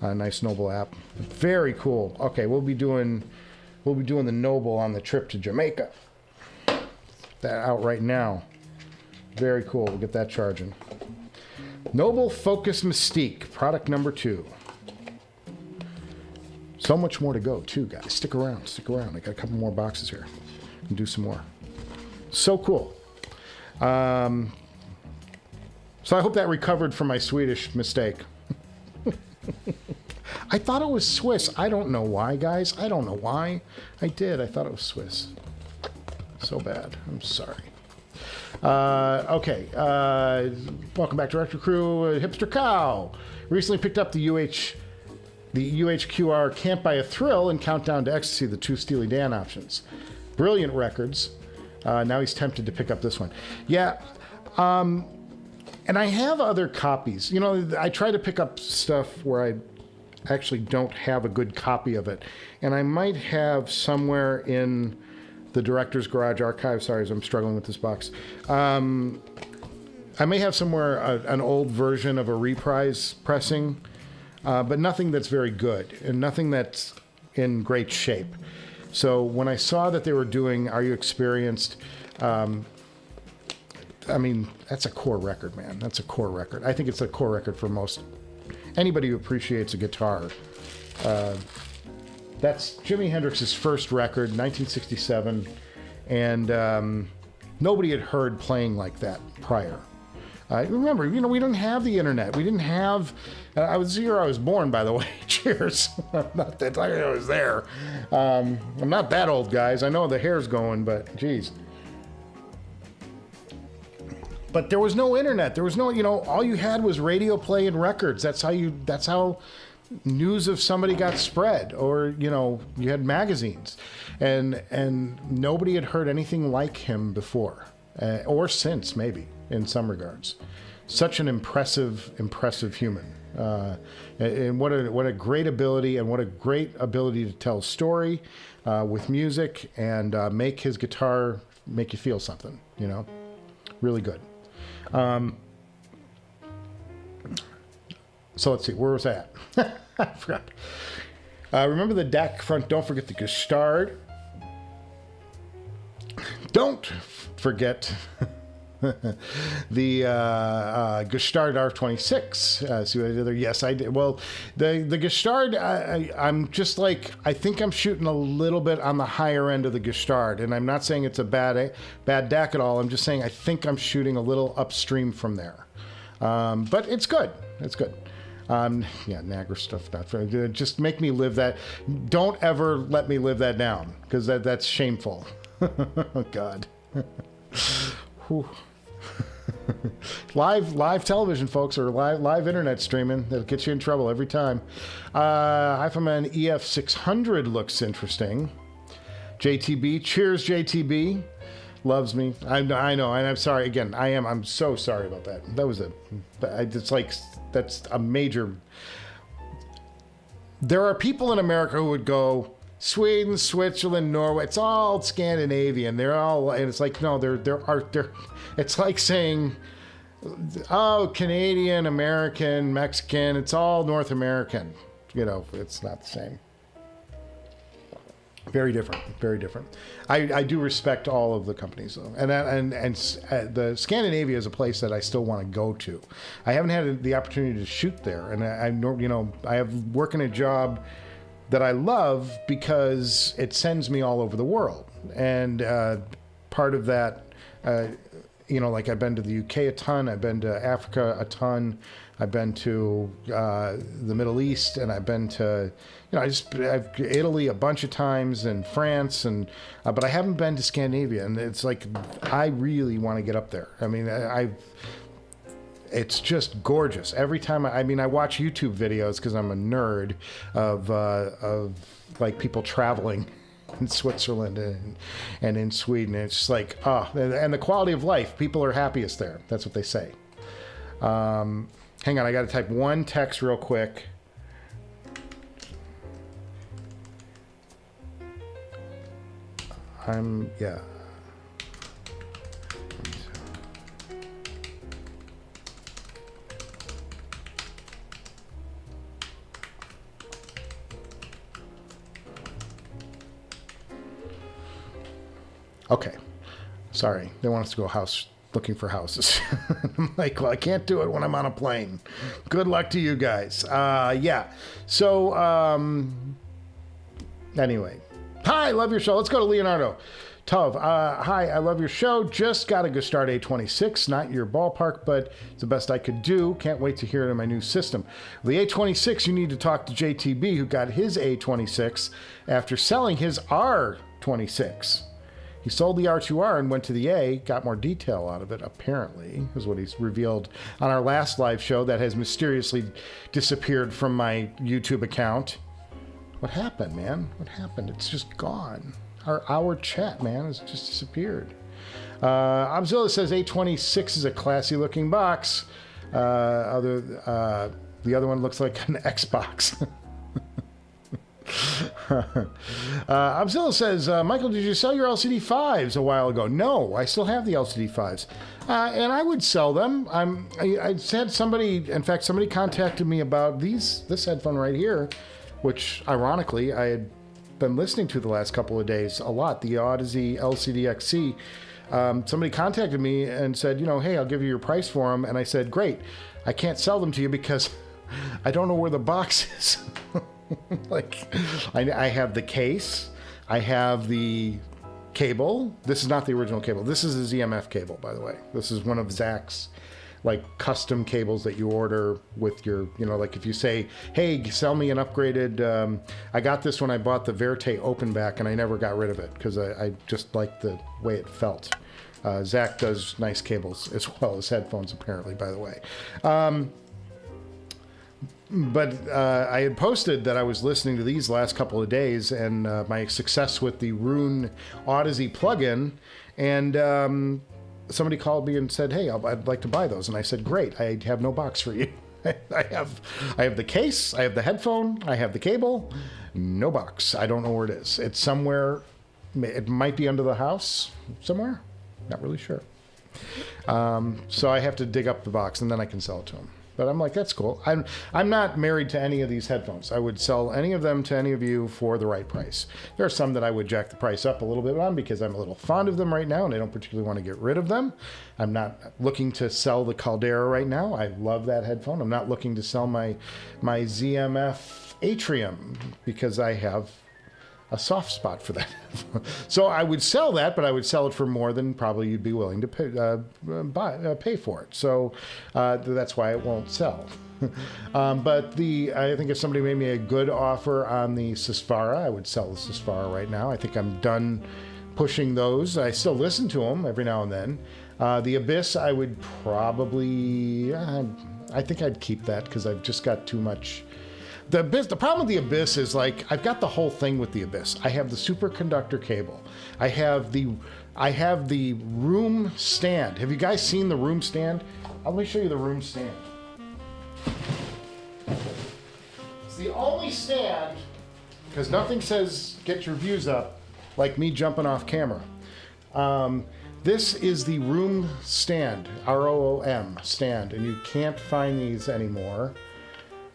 Nice Noble app. Very cool. Okay, we'll be doing the Noble on the trip to Jamaica. That out right now. Very cool. We'll get that charging. Noble Focus Mystique, product number 2. So much more to go too, guys. Stick around. I got a couple more boxes here. And do some more. So cool. So I hope that recovered from my Swedish mistake. I thought it was Swiss. I don't know why, guys. I don't know why. I did. I thought it was Swiss. So bad. I'm sorry. Okay. Welcome back, Director Crew. Hipster Cow recently picked up the UHQR Can't Buy a Thrill and Countdown to Ecstasy, the 2 Steely Dan options. Brilliant records. Now he's tempted to pick up this one. Yeah. And I have other copies. You know, I try to pick up stuff where I actually don't have a good copy of it. And I might have somewhere in the Director's Garage archive. Sorry, I'm struggling with this box. I may have somewhere an old version of a reprise pressing, but nothing that's very good and nothing that's in great shape. So when I saw that they were doing Are You Experienced, I mean, that's a core record, man. That's a core record. I think it's a core record for anybody who appreciates a guitar. That's Jimi Hendrix's first record, 1967, and nobody had heard playing like that prior. Remember, you know, we didn't have the internet. We didn't have. I was the year I was born, by the way. Cheers. Not that I was there. I'm not that old, guys. I know the hair's going, but geez. But there was no internet. There was no, you know, all you had was radio play and records. That's how news of somebody got spread, or, you know, you had magazines, and nobody had heard anything like him before, or since, maybe, in some regards. Such an impressive human. And what a great ability, and what a great ability to tell a story with music, and make his guitar make you feel something, you know? Really good. So let's see, where was that? I forgot. Remember the DAC front, don't forget the Gestard. Don't forget the Gestard R26. See what I did there? Yes, I did. Well, the Gestard, I'm just like, I think I'm shooting a little bit on the higher end of the Gestard, and I'm not saying it's a bad DAC at all. I'm just saying I think I'm shooting a little upstream from there. But it's good. It's good. Yeah, Niagara stuff. Not for, just make me live that. Don't ever let me live that down, because that's shameful. Oh, God. live television, folks, or live internet streaming, that'll get you in trouble every time. Hifiman EF600 looks interesting. JTB, cheers, JTB. Loves me. I know, and I'm sorry again. I'm so sorry about that. That was it's like, that's a major. There are people in America who would go, Sweden, Switzerland, Norway, it's all Scandinavian. They're all, and it's like, no, they're it's like saying Oh, Canadian, American, Mexican, it's all North American. You know, it's not the same. Very different, very different. I do respect all of the companies though, and the Scandinavia is a place that I still want to go to. I haven't had the opportunity to shoot there, and I have working a job that I love because it sends me all over the world, and part of that. Like I've been to the UK a ton, I've been to Africa a ton, I've been to the Middle East, and I've been to, I've Italy a bunch of times, and France, and but I haven't been to Scandinavia, and it's like I really want to get up there. I mean, it's just gorgeous. Every time I watch YouTube videos because I'm a nerd of like people traveling in Switzerland and in Sweden. It's just like, and the quality of life, people are happiest there. That's what they say. Hang on, I got to type one text real quick. Yeah. Okay, sorry. They want us to go looking for houses. I'm like, well, I can't do it when I'm on a plane. Good luck to you guys. Yeah. So, anyway. Hi, love your show. Let's go to Leonardo. Tov, hi, I love your show. Just got a Gestart A26. Not your ballpark, but it's the best I could do. Can't wait to hear it in my new system. The A26, you need to talk to JTB, who got his A26 after selling his R26. He sold the R2R and went to the A, got more detail out of it, apparently, is what he's revealed on our last live show that has mysteriously disappeared from my YouTube account. What happened, man? What happened? It's just gone. Our chat, man, has just disappeared. Obzilla says A26 is a classy looking box. The other one looks like an Xbox. Obzilla says, Michael, did you sell your LCD-5s a while ago? No, I still have the LCD-5s. And I would sell them. I had somebody, in fact, somebody contacted me about this headphone right here, which, ironically, I had been listening to the last couple of days a lot, the Audeze LCD-X00. Somebody contacted me and said, hey, I'll give you your price for them. And I said, great. I can't sell them to you because I don't know where the box is. Like, I have the case, I have the cable. This is not the original cable. This is a ZMF cable, by the way. This is one of Zach's like custom cables that you order with your, like if you say, hey, sell me an upgraded, I got this when I bought the Verte open back and I never got rid of it because I just liked the way it felt. Zach does nice cables as well as headphones, apparently, by the way. But I had posted that I was listening to these last couple of days and my success with the Rune Audeze plugin, and somebody called me and said, hey, I'd like to buy those. And I said, great, I have no box for you. I have the case, I have the headphone, I have the cable, no box. I don't know where it is. It's somewhere, it might be under the house somewhere, not really sure. So I have to dig up the box and then I can sell it to him. But I'm like, that's cool. I'm not married to any of these headphones. I would sell any of them to any of you for the right price. There are some that I would jack the price up a little bit on because I'm a little fond of them right now and I don't particularly want to get rid of them. I'm not looking to sell the Caldera right now. I love that headphone. I'm not looking to sell my ZMF Atrium because I have a soft spot for that. So I would sell that, but I would sell it for more than probably you'd be willing to pay for it. So that's why it won't sell. But I think if somebody made me a good offer on the Susvara, I would sell the Susvara right now. I think I'm done pushing those. I still listen to them every now and then. The Abyss, I would probably, I think I'd keep that because I've just got too much. The problem with the Abyss is like I've got the whole thing with the Abyss. I have the superconductor cable. I have the room stand. Have you guys seen the room stand? Let me show you the room stand. It's the only stand, because nothing says get your views up like me jumping off camera. This is the Room stand, R-O-O-M stand, and you can't find these anymore.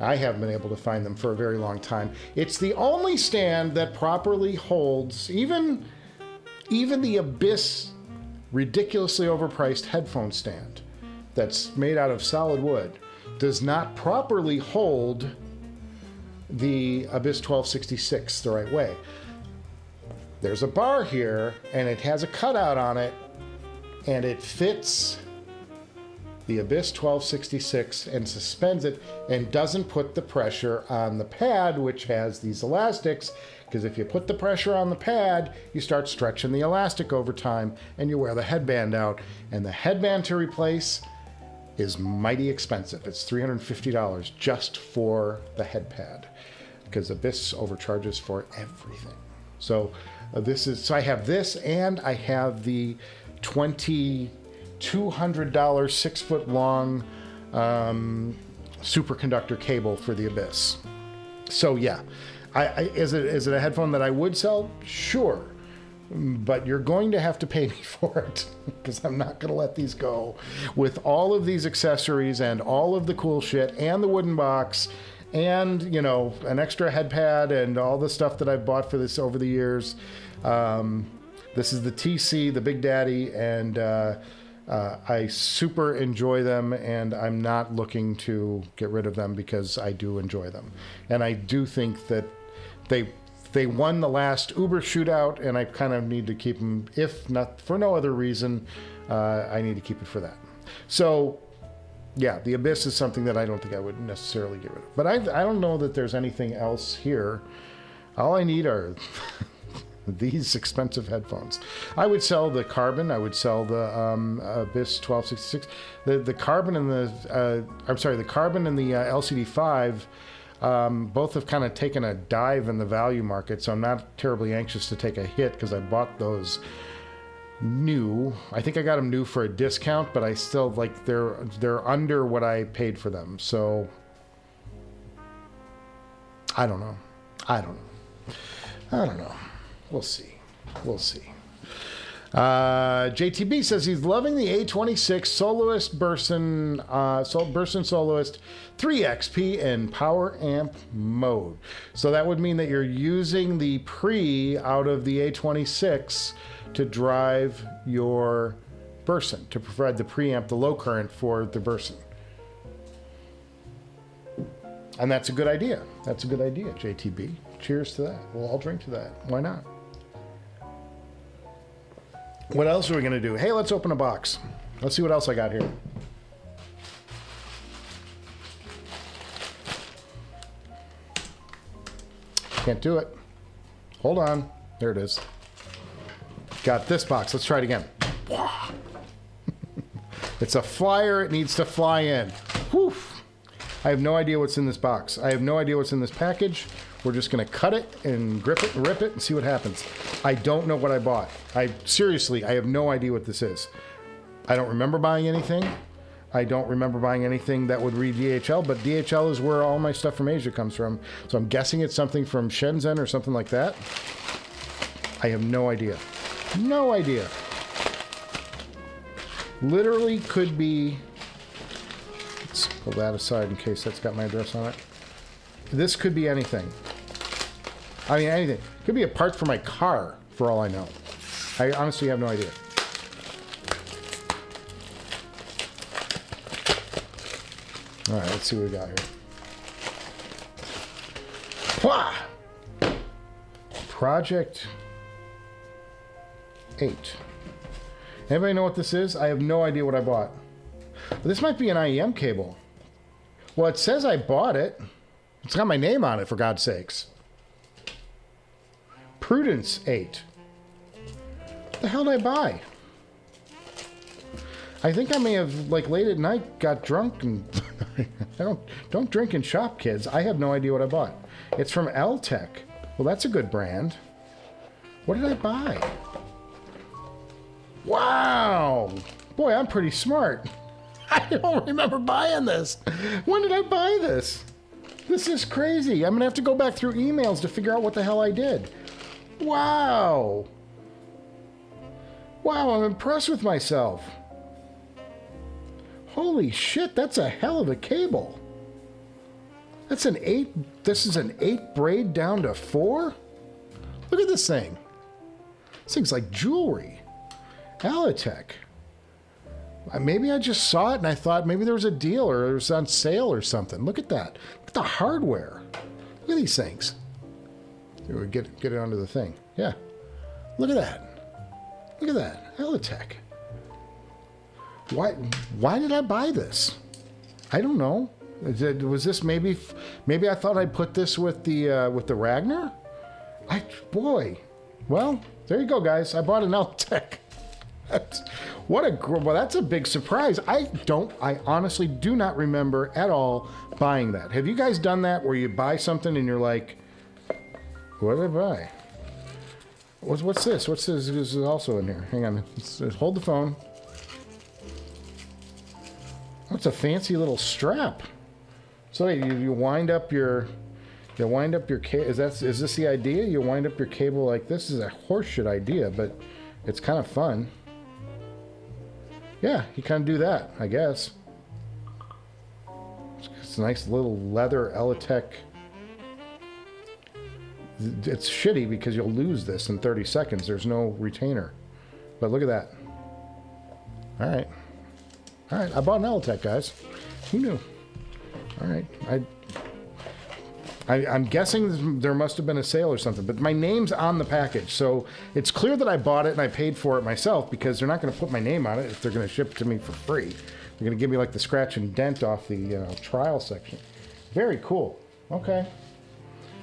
I haven't been able to find them for a very long time. It's the only stand that properly holds even the Abyss ridiculously overpriced headphone stand that's made out of solid wood does not properly hold the Abyss 1266 the right way. There's a bar here and it has a cutout on it and it fits the Abyss 1266 and suspends it and doesn't put the pressure on the pad, which has these elastics, because if you put the pressure on the pad, you start stretching the elastic over time and you wear the headband out. And the headband to replace is mighty expensive. It's $350 just for the head pad, because Abyss overcharges for everything. So so I have this, and I have the $200 6-foot long superconductor cable for the Abyss. So yeah, is it a headphone that I would sell? Sure, but you're going to have to pay me for it, because I'm not going to let these go with all of these accessories and all of the cool shit and the wooden box and, you know, an extra head pad and all the stuff that I've bought for this over the years. This is the TC, the Big Daddy, and I super enjoy them, and I'm not looking to get rid of them because I do enjoy them. And I do think that they won the last Uber shootout, and I kind of need to keep them, if not for no other reason, I need to keep it for that. So yeah, the Abyss is something that I don't think I would necessarily get rid of. But I don't know that there's anything else here. All I need are these expensive headphones. I would sell the Carbon. I would sell the Abyss 1266. The Carbon and the Carbon and the LCD-5 both have kind of taken a dive in the value market, so I'm not terribly anxious to take a hit because I bought those new. I think I got them new for a discount, but I still like they're under what I paid for them. So I don't know. We'll see. JTB says he's loving the A26 Soloist Burson Soloist 3XP in power amp mode. So that would mean that you're using the pre out of the A26 to drive your Burson, to provide the preamp, the low current for the Burson. And that's a good idea. That's a good idea, JTB. Cheers to that. We'll all drink to that. Why not? What else are we going to do? Hey, let's open a box. Let's see what else I got here. Can't do it. Hold on. There it is. Got this box. Let's try it again. It's a flyer. It needs to fly in. Whew. I have no idea what's in this box. I have no idea what's in this package. We're just going to cut it and grip it and rip it and see what happens. I don't know what I bought. Seriously, I have no idea what this is. I don't remember buying anything. I don't remember buying anything that would read DHL, but DHL is where all my stuff from Asia comes from. So I'm guessing it's something from Shenzhen or something like that. I have no idea. No idea. Literally could be... Let's pull that aside in case that's got my address on it. This could be anything. I mean, anything. It could be a part for my car, for all I know. I honestly have no idea. All right, let's see what we got here. Pwah! Project 8. Anybody know what this is? I have no idea what I bought. This might be an IEM cable. Well, it says I bought it. It's got my name on it, for God's sakes. Prudence 8. What the hell did I buy? I think I may have, like, late at night, got drunk and... don't drink and shop, kids. I have no idea what I bought. It's from Eletech. Well, that's a good brand. What did I buy? Wow! Boy, I'm pretty smart. I don't remember buying this. When did I buy this? This is crazy. I'm going to have to go back through emails to figure out what the hell I did. Wow. Wow, I'm impressed with myself. Holy shit, that's a hell of a cable. That's an 8, this is an 8 braid down to 4? Look at this thing. This thing's like jewelry. Eletech. Maybe I just saw it and I thought maybe there was a deal or it was on sale or something. Look at that. Look at the hardware. Look at these things. Here we get it onto the thing. Yeah. Look at that. Look at that. Eletech. Why did I buy this? I don't know. Was this maybe I thought I'd put this with the Ragnar? Boy. Well, there you go, guys. I bought an Eletech. Well, that's a big surprise. I honestly do not remember at all buying that. Have you guys done that where you buy something and you're like, what did I buy? What's this? What's this? This is also in here. Hang on. Hold the phone. That's a fancy little strap. So you wind up your cable. Is this the idea? You wind up your cable like this? Is a horseshit idea, but it's kind of fun. Yeah, you kind of do that, I guess. It's a nice little leather Eletech. It's shitty because you'll lose this in 30 seconds. There's no retainer. But look at that. All right. All right, I bought an Eletech, guys. Who knew? All right, I'm guessing there must have been a sale or something, but my name's on the package, so it's clear that I bought it and I paid for it myself because they're not going to put my name on it if they're going to ship it to me for free. They're going to give me like the scratch and dent off the trial section. Very cool. Okay.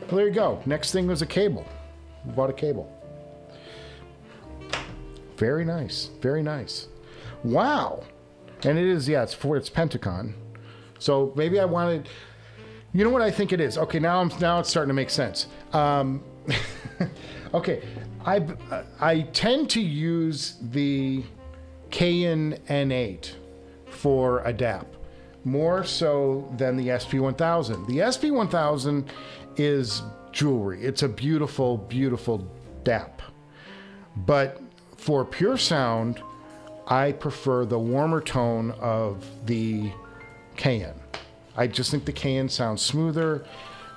Well, there you go. Next thing was a cable. Bought a cable. Very nice. Very nice. Wow. And it is, yeah, it's Pentacon. So maybe I wanted, you know what I think it is? Okay, now it's starting to make sense. Okay, I tend to use the Cayin N8 for a DAP, more so than the SP1000. The SP1000 is jewelry. It's a beautiful, beautiful DAP. But for pure sound, I prefer the warmer tone of the Cayin. I just think the Cayin sounds smoother.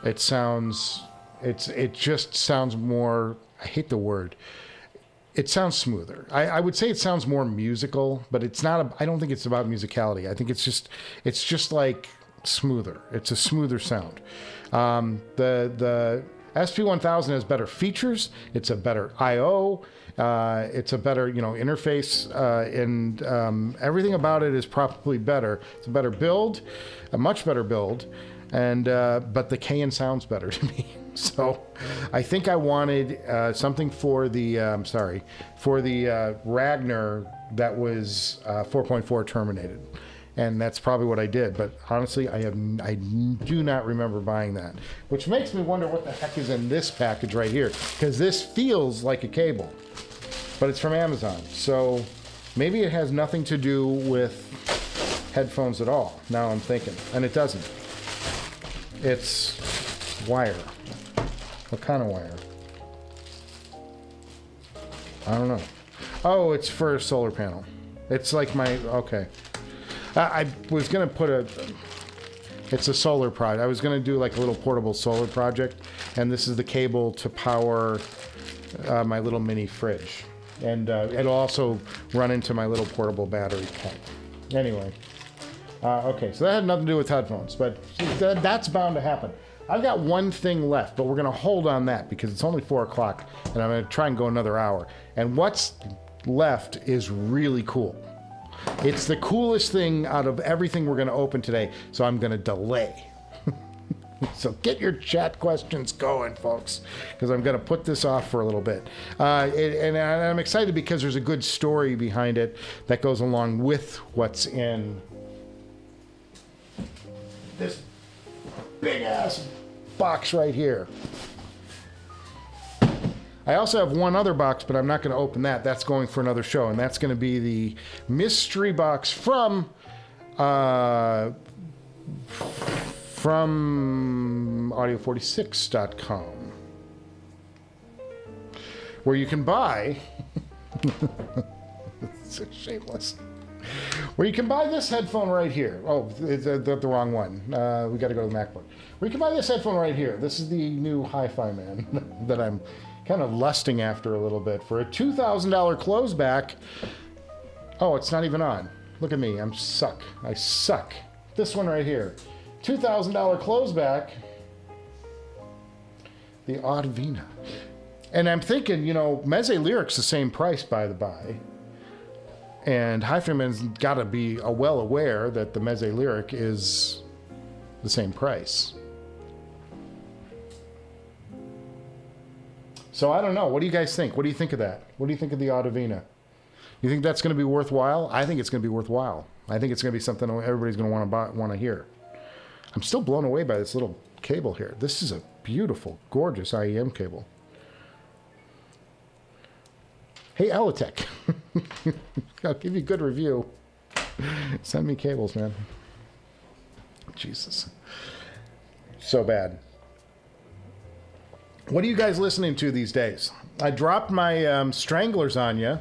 It just sounds more, I hate the word. It sounds smoother. I would say it sounds more musical, but it's not, I don't think it's about musicality. I think it's just like smoother. It's a smoother sound. The SP1000 has better features. It's a better I/O. It's a better, interface, and everything about it is probably better. It's a better build, a much better build, and but the Cayin sounds better to me. So I think I wanted something for the Ragnar that was 4.4 terminated. And that's probably what I did. But honestly, I do not remember buying that. Which makes me wonder what the heck is in this package right here. Because this feels like a cable. But it's from Amazon. So maybe it has nothing to do with headphones at all. Now I'm thinking. And it doesn't. It's wire. What kind of wire? I don't know. Oh, it's for a solar panel. It's like okay. I was going to put it's a solar project. I was going to do like a little portable solar project, and this is the cable to power my little mini fridge. And it'll also run into my little portable battery pack. Anyway, okay, so that had nothing to do with headphones, but that's bound to happen. I've got one thing left, but we're going to hold on that because it's only 4 o'clock, and I'm going to try and go another hour. And what's left is really cool. It's the coolest thing out of everything we're going to open today, so I'm going to delay. So get your chat questions going, folks, because I'm going to put this off for a little bit. And I'm excited because there's a good story behind it that goes along with what's in this big-ass box right here. I also have one other box, but I'm not going to open that. That's going for another show, and that's going to be the mystery box from audio46.com, where you can buy So shameless. Where you can buy this headphone right here. Oh, it's the wrong one. We got to go to the MacBook. Where you can buy this headphone right here. This is the new HiFiman that I'm kind of lusting after a little bit for a $2,000 closeback. Oh, it's not even on. Look at me. I suck. This one right here. $2,000 closeback. The Audeze. And I'm thinking, you know, Meze Lyric's the same price, by the by. And HiFiman's got to be well aware that the Meze Lyric is the same price. So I don't know. What do you guys think? What do you think of that? What do you think of the Audeze? You think that's going to be worthwhile? I think it's going to be worthwhile. I think it's going to be something everybody's going to want to hear. I'm still blown away by this little cable here. This is a beautiful, gorgeous IEM cable. Hey, Eletech. I'll give you a good review. Send me cables, man. Jesus. So bad. What are you guys listening to these days? I dropped my Stranglers on you.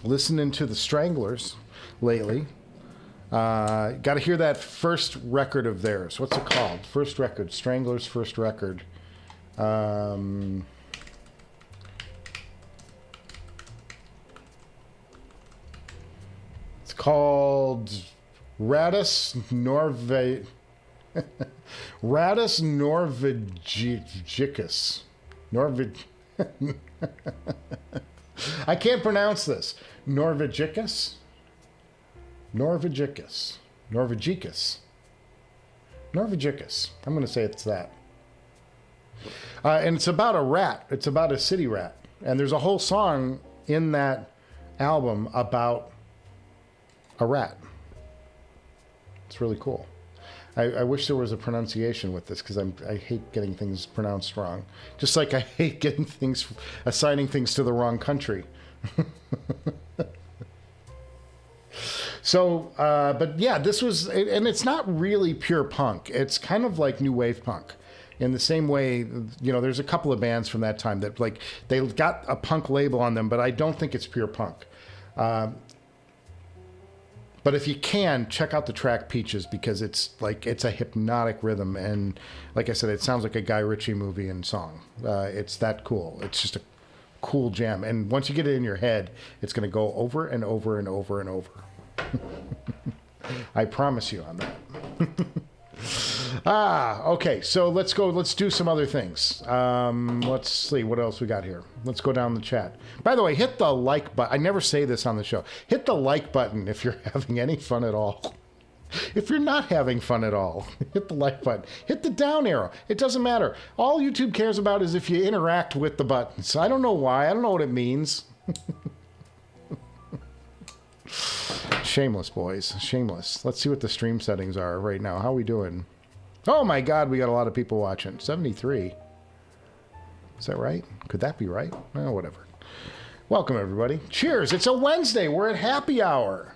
Listening to the Stranglers lately. Got to hear that first record of theirs. What's it called? First record. Stranglers' first record. It's called Radus Norvegicus. I can't pronounce this. Norvegicus. I'm going to say it's that. And it's about a rat. It's about a city rat. And there's a whole song in that album about a rat. It's really cool. I wish there was a pronunciation with this because I hate getting things pronounced wrong. Just like I hate getting things, assigning things to the wrong country. So, but yeah, this was, and it's not really pure punk. It's kind of like new wave punk. In the same way, you know, there's a couple of bands from that time that like, they got a punk label on them, but I don't think it's pure punk. But if you can, check out the track Peaches because it's like, it's a hypnotic rhythm. And like I said, it sounds like a Guy Ritchie movie and song. It's that cool. It's just a cool jam. And once you get it in your head, it's going to go over and over and over and over. I promise you on that. Okay. So let's go. Let's do some other things. Let's see what else we got here. Let's go down the chat. By the way, hit the like button. I never say this on the show. Hit the like button if you're having any fun at all. If you're not having fun at all, hit the like button. Hit the down arrow. It doesn't matter. All YouTube cares about is if you interact with the buttons. I don't know why. I don't know what it means. Shameless, boys. Shameless. Let's see what the stream settings are right now. How are we doing? Oh my God, we got a lot of people watching. 73. Is that right? Could that be right? Oh, whatever. Welcome, everybody. Cheers. It's a Wednesday. We're at happy hour.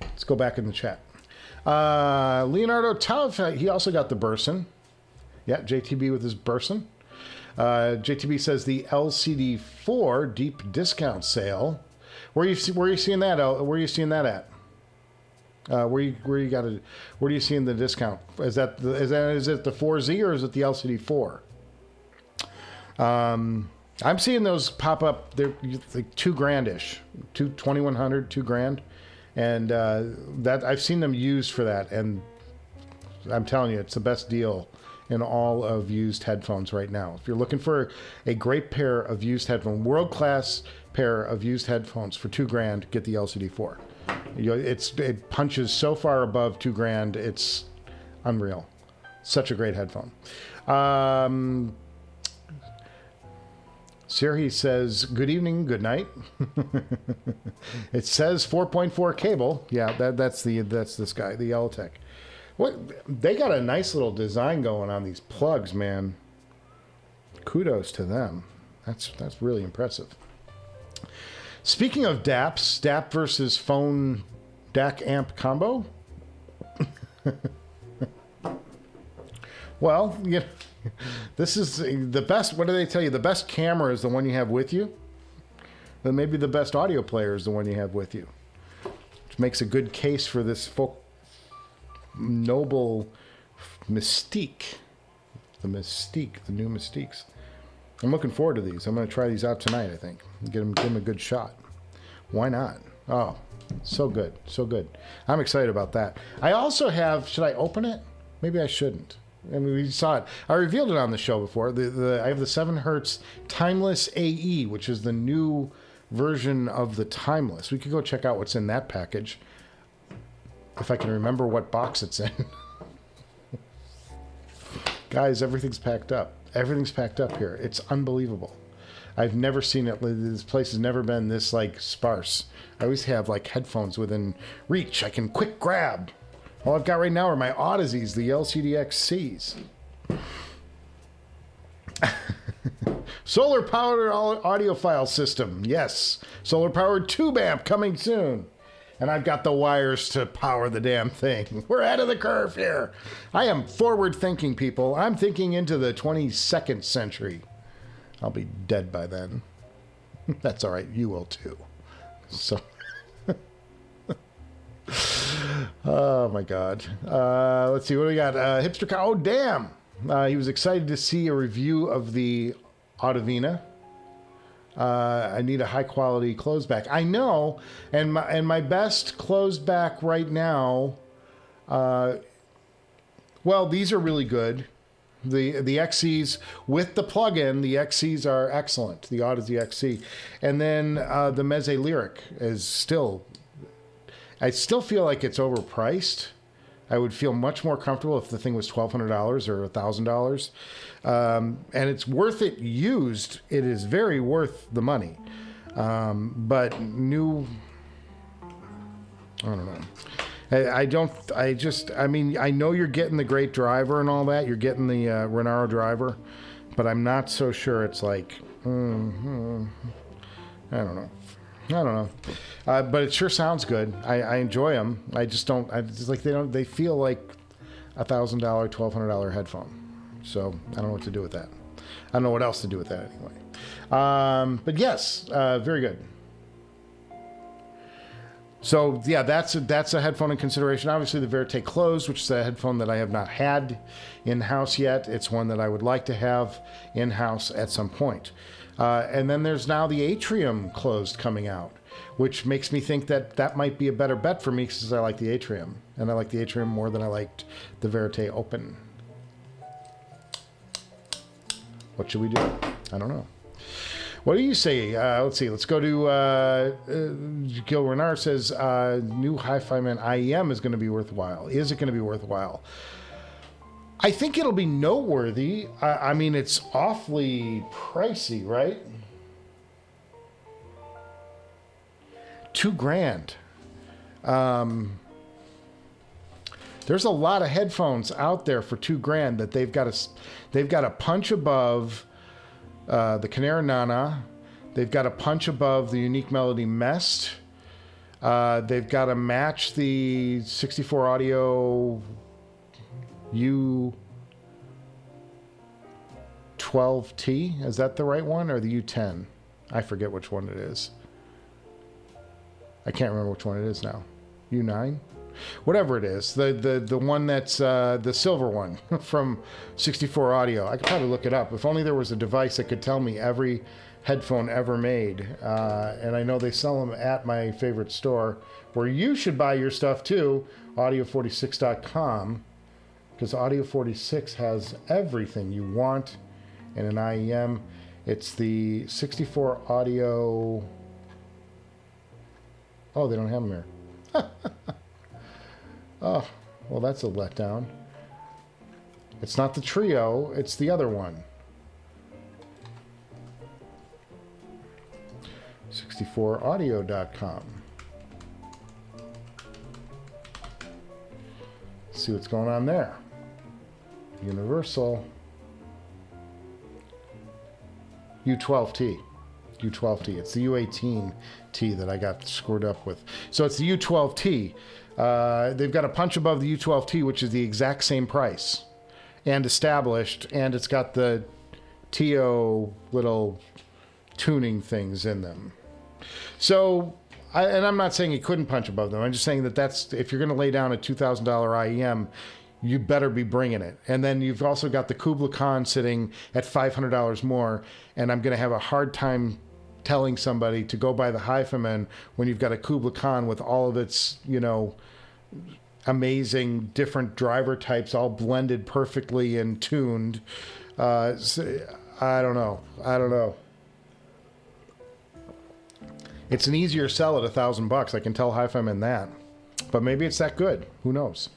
Let's go back in the chat. Leonardo Tav, he also got the Burson. Yeah, JTB with his Burson. JTB says the LCD-4 deep discount sale. Where are you seeing that? Where are you seeing that at? Where are you seeing the discount? Is it the 4Z or is it the LCD-4? I'm seeing those pop up. They're like $2,000-ish, $2,100, $2,000, and that I've seen them used for that. And I'm telling you, it's the best deal in all of used headphones right now. If you're looking for a great pair of used headphones, world-class pair of used headphones for $2,000, get the LCD-4. It punches so far above $2,000, it's unreal. Such a great headphone. Siri says, good evening, good night. It says 4.4 cable. Yeah, that's this guy, the Eletech. What, they got a nice little design going on these plugs, man. Kudos to them. That's really impressive. Speaking of DAPs, DAP versus phone DAC amp combo. Well, you know, this is the best. What do they tell you? The best camera is the one you have with you. Then maybe the best audio player is the one you have with you, which makes a good case for this noble Mystique. The Mystique, the new Mystiques. I'm looking forward to these. I'm going to try these out tonight, I think. Give them a good shot. Why not? Oh, so good. So good. I'm excited about that. I also have, should I open it? Maybe I shouldn't. I mean, we saw it. I revealed it on the show before. I have the 7 Hertz Timeless AE, which is the new version of the Timeless. We could go check out what's in that package. If I can remember what box it's in. Guys, everything's packed up. Everything's packed up here. It's unbelievable. I've never seen it. This place has never been this, like, sparse. I always have, like, headphones within reach. I can quick grab. All I've got right now are my Audeses, the LCD-X00s. Solar-powered audiophile system. Yes. Solar-powered tube amp coming soon. And I've got the wires to power the damn thing. We're ahead of the curve here. I am forward-thinking, people. I'm thinking into the 22nd century. I'll be dead by then. That's all right. You will, too. So... Oh my God. Let's see what do we got. Hipster Cow. Oh damn! He was excited to see a review of the Audevina. I need a high quality closed back. I know, and my best closed back right now. Well, these are really good. The XCs with the plug-in, the XCs are excellent. The Audeze XC, and then the Meze Lyric is still. I still feel like it's overpriced. I would feel much more comfortable if the thing was $1,200 or $1,000. And it's worth it used. It is very worth the money. But new, I don't know. I mean, I know you're getting the great driver and all that. You're getting the Renaro driver. But I'm not so sure it's like, I don't know. But it sure sounds good. I enjoy them. I just don't. They feel like $1,000, $1,200 headphone. So I don't know what to do with that. I don't know what else to do with that anyway. But yes, very good. So yeah, that's a headphone in consideration. Obviously, the Verite Closed, which is a headphone that I have not had in-house yet. It's one that I would like to have in-house at some point. And then there's now the Atrium Closed coming out, which makes me think that might be a better bet for me because I like the Atrium. And I like the Atrium more than I liked the Verite Open. What should we do? I don't know. What do you say? Let's see. Let's go to Gil Renard says new HiFiman IEM is going to be worthwhile. Is it going to be worthwhile? I think it'll be noteworthy. I mean, it's awfully pricey, right? $2,000. There's a lot of headphones out there for $2,000 that they've got a punch above the Canary Nana. They've got a punch above the Unique Melody Mest. They've got to match the 64 Audio U12T. Is that the right one or the U10? I forget which one it is. I can't remember which one it is now. U9? Whatever it is. The one that's the silver one from 64 Audio. I could probably look it up. If only there was a device that could tell me every headphone ever made. And I know they sell them at my favorite store where you should buy your stuff too, audio46.com. Because Audio 46 has everything you want in an IEM. It's the 64 Audio... Oh, they don't have them here. Oh, well, that's a letdown. It's not the Trio, it's the other one. 64audio.com. See what's going on there. Universal. U12T. U12T. It's the U18T that I got screwed up with. So it's the U12T. They've got a punch above the U12T, which is the exact same price. and established, and it's got the TO little tuning things in them. So, and I'm not saying you couldn't punch above them. I'm just saying that that's, if you're going to lay down a $2,000 IEM, you better be bringing it. And then you've also got the Kubla Khan sitting at $500 more, and I'm going to have a hard time telling somebody to go buy the HiFiman when you've got a Kubla Khan with all of its, you know, amazing different driver types all blended perfectly and tuned. So, I don't know. It's an easier sell at $1,000. I can tell HiFiman that, but maybe it's that good. Who knows?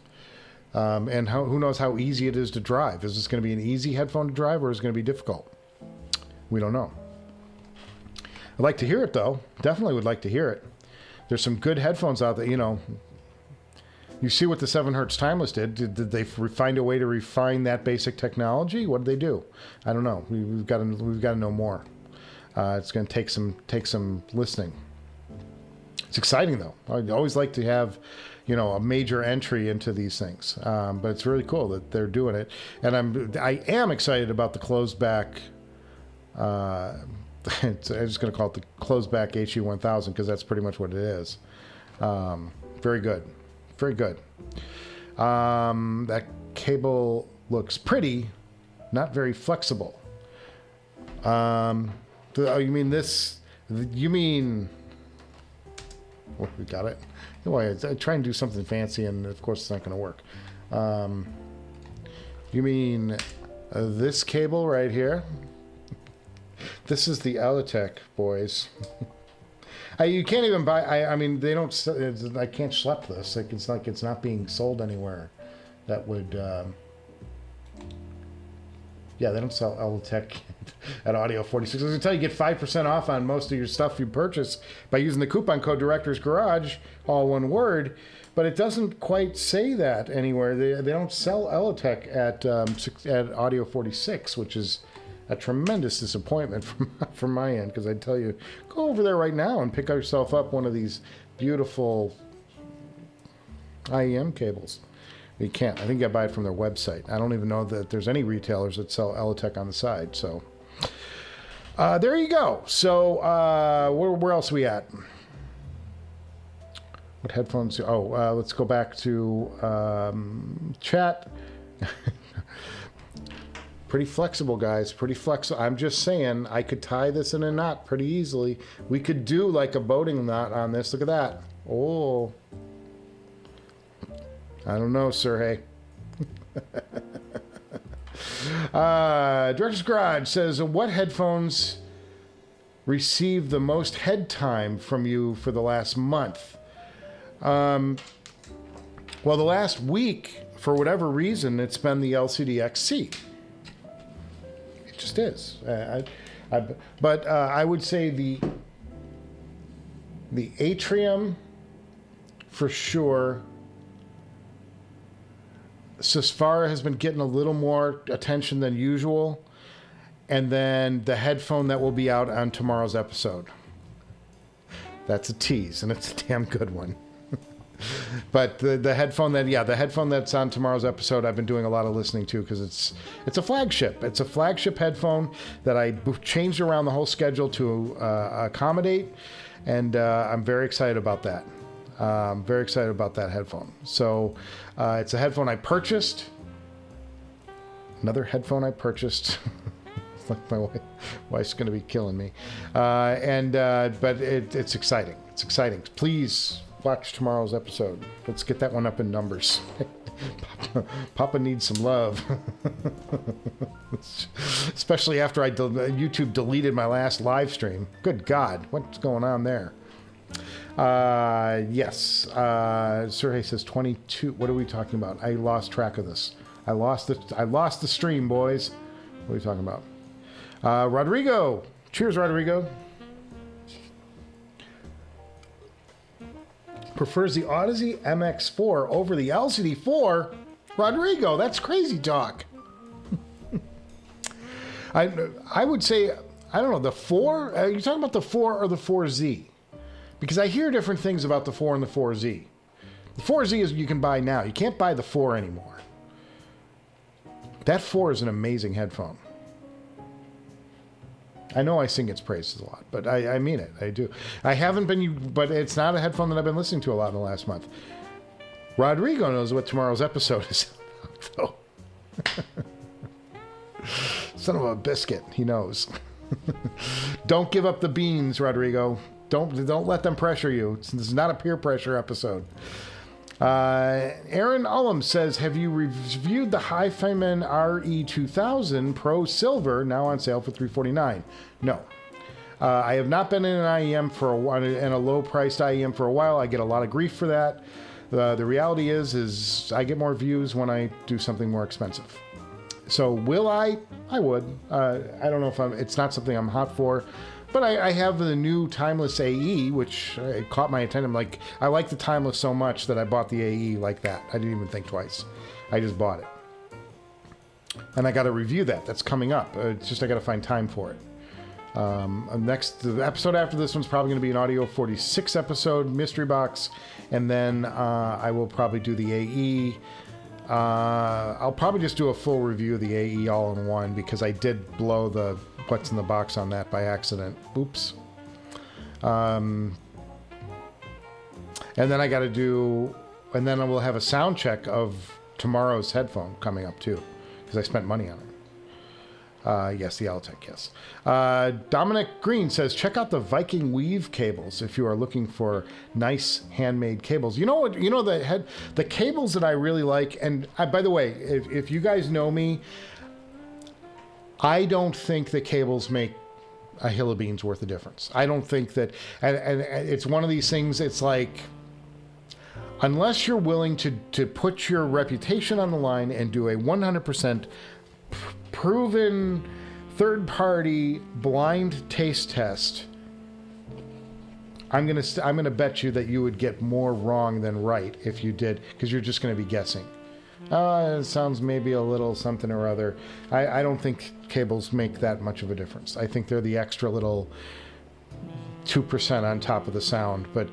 And who knows how easy it is to drive? Is this going to be an easy headphone to drive, or is it going to be difficult? We don't know. I'd like to hear it, though. Definitely would like to hear it. There's some good headphones out there. You know, you see what the 7 Hertz Timeless did. Did they find a way to refine that basic technology? What did they do? I don't know. We've got to know more. It's going to take some listening. It's exciting, though. I always like to have, you know, a major entry into these things. But it's really cool that they're doing it. And I am excited about the closed back. I'm just going to call it the closed back HE-1000 because that's pretty much what it is. Very good. Very good. That cable looks pretty, not very flexible. You mean this? You mean... Oh, we got it. Anyway, I try and do something fancy, and of course it's not going to work. You mean this cable right here? This is the Eletech, boys. You can't even buy. I mean, they don't. I can't schlep this. Like, it's like it's not being sold anywhere. That would. Yeah, they don't sell Eletech at Audio 46. I was gonna tell you, get 5% off on most of your stuff you purchase by using the coupon code Director's Garage, all one word. But it doesn't quite say that anywhere. They don't sell Eletech at Audio 46, which is a tremendous disappointment from my end, because I'd tell you, go over there right now and pick yourself up one of these beautiful IEM cables. You can't. I think you gotta buy it from their website. I don't even know that there's any retailers that sell Eletech on the side. So there you go. So where else are we at? What headphones? Oh, let's go back to chat. Pretty flexible, guys. Pretty flexible. I'm just saying, I could tie this in a knot pretty easily. We could do like a boating knot on this. Look at that. Oh. I don't know, sir. Hey. Director's Garage says, what headphones received the most head time from you for the last month? Well, the last week, for whatever reason, it's been the LCD-XC. It just is. But I would say the Atrium, for sure. Susvara has been getting a little more attention than usual. And then the headphone that will be out on tomorrow's episode. That's a tease, and it's a damn good one. But the headphone the headphone that's on tomorrow's episode, I've been doing a lot of listening to because it's a flagship. It's a flagship headphone that I changed around the whole schedule to accommodate, and I'm very excited about that. Very excited about that headphone. So it's a headphone I purchased. Another headphone I purchased. It's like my wife's going to be killing me. But it's exciting. It's exciting. Please watch tomorrow's episode. Let's get that one up in numbers. Papa needs some love. Especially after YouTube deleted my last live stream. Good God, what's going on there? Yes. Sergey says 22. What are we talking about? I lost track of this. I lost the stream, boys. What are we talking about? Rodrigo. Cheers, Rodrigo. Prefers the Audeze MX4 over the LCD-4. Rodrigo, that's crazy talk. I would say, I don't know, the 4? Are you talking about the 4 or the 4Z? Because I hear different things about the 4 and the 4Z. The 4Z is you can buy now. You can't buy the 4 anymore. That 4 is an amazing headphone. I know I sing its praises a lot, but I mean it. I do. I haven't been, but it's not a headphone that I've been listening to a lot in the last month. Rodrigo knows what tomorrow's episode is about, though. Son of a biscuit. He knows. Don't give up the beans, Rodrigo. Don't let them pressure you. This is not a peer pressure episode. Aaron Ullum says, have you reviewed the HiFiman RE2000 Pro Silver, now on sale for $349? No. I have not been in an IEM for a while, in a low-priced IEM for a while. I get a lot of grief for that. The reality is I get more views when I do something more expensive. So will I? I would. I don't know if it's not something I'm hot for. But I have the new Timeless AE, which caught my attention. Like, I like the Timeless so much that I bought the AE like that. I didn't even think twice. I just bought it. And I got to review that. That's coming up. It's just I got to find time for it. The episode after this one's probably going to be an Audio 46 episode, Mystery Box. And then I will probably do the AE. I'll probably just do a full review of the AE all in one because I did blow the what's in the box on that by accident. Oops. And then I got to do, and then I will have a sound check of tomorrow's headphone coming up too because I spent money on it. Yes, the Eletech, yes. Dominic Green says, check out the Viking Weave cables if you are looking for nice handmade cables. You know what? You know the cables that I really like, and by the way, if you guys know me, I don't think the cables make a hill of beans worth of difference. I don't think that, and it's one of these things, it's like, unless you're willing to put your reputation on the line and do a 100% proven third-party blind taste test, I'm gonna bet you that you would get more wrong than right if you did, because you're just gonna be guessing. It sounds maybe a little something or other. I don't think cables make that much of a difference. I think they're the extra little 2% on top of the sound. But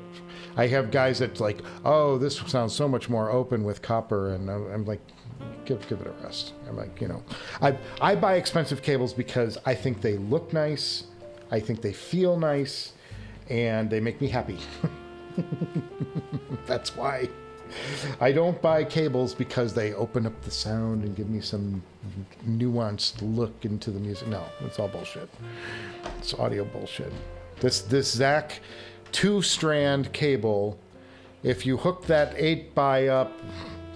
I have guys that like, oh, this sounds so much more open with copper, and I'm like, give it a rest. I'm like, you know, I buy expensive cables because I think they look nice, I think they feel nice, and they make me happy. That's why. I don't buy cables because they open up the sound and give me some nuanced look into the music. No, it's all bullshit. It's audio bullshit. This Zach 2-strand cable, if you hook that 8x up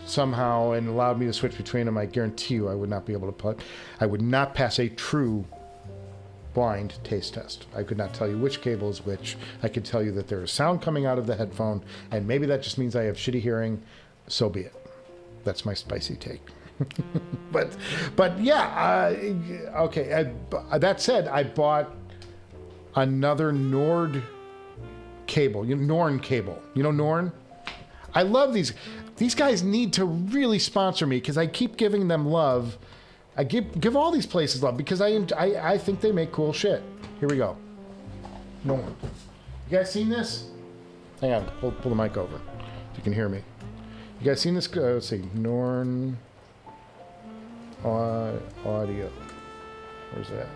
somehow and allowed me to switch between them, I guarantee you I would not be able to I would not pass a true blind taste test. I could not tell you which cable is which. I could tell you that there is sound coming out of the headphone, and maybe that just means I have shitty hearing. So be it. That's my spicy take. but yeah, okay. That said, I bought another Nord cable. Norn cable. You know Norn? I love these. These guys need to really sponsor me because I keep giving them love. I give all these places love because I think they make cool shit. Here we go. Norn. You guys seen this? Hang on. Pull the mic over if you can hear me. You guys seen this? Let's see. Norn audio. Where's that?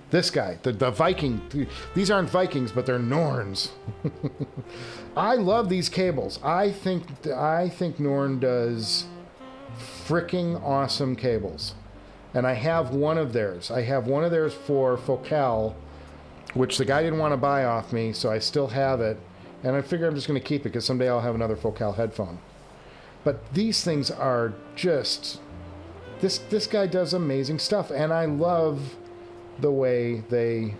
This guy, the Viking. These aren't Vikings, but they're Norns. I love these cables. I think Norn does freaking awesome cables. And I have one of theirs. I have one of theirs for Focal, which the guy didn't want to buy off me, so I still have it. And I figure I'm just going to keep it because someday I'll have another Focal headphone. But these things are just... This guy does amazing stuff, and I love the way they...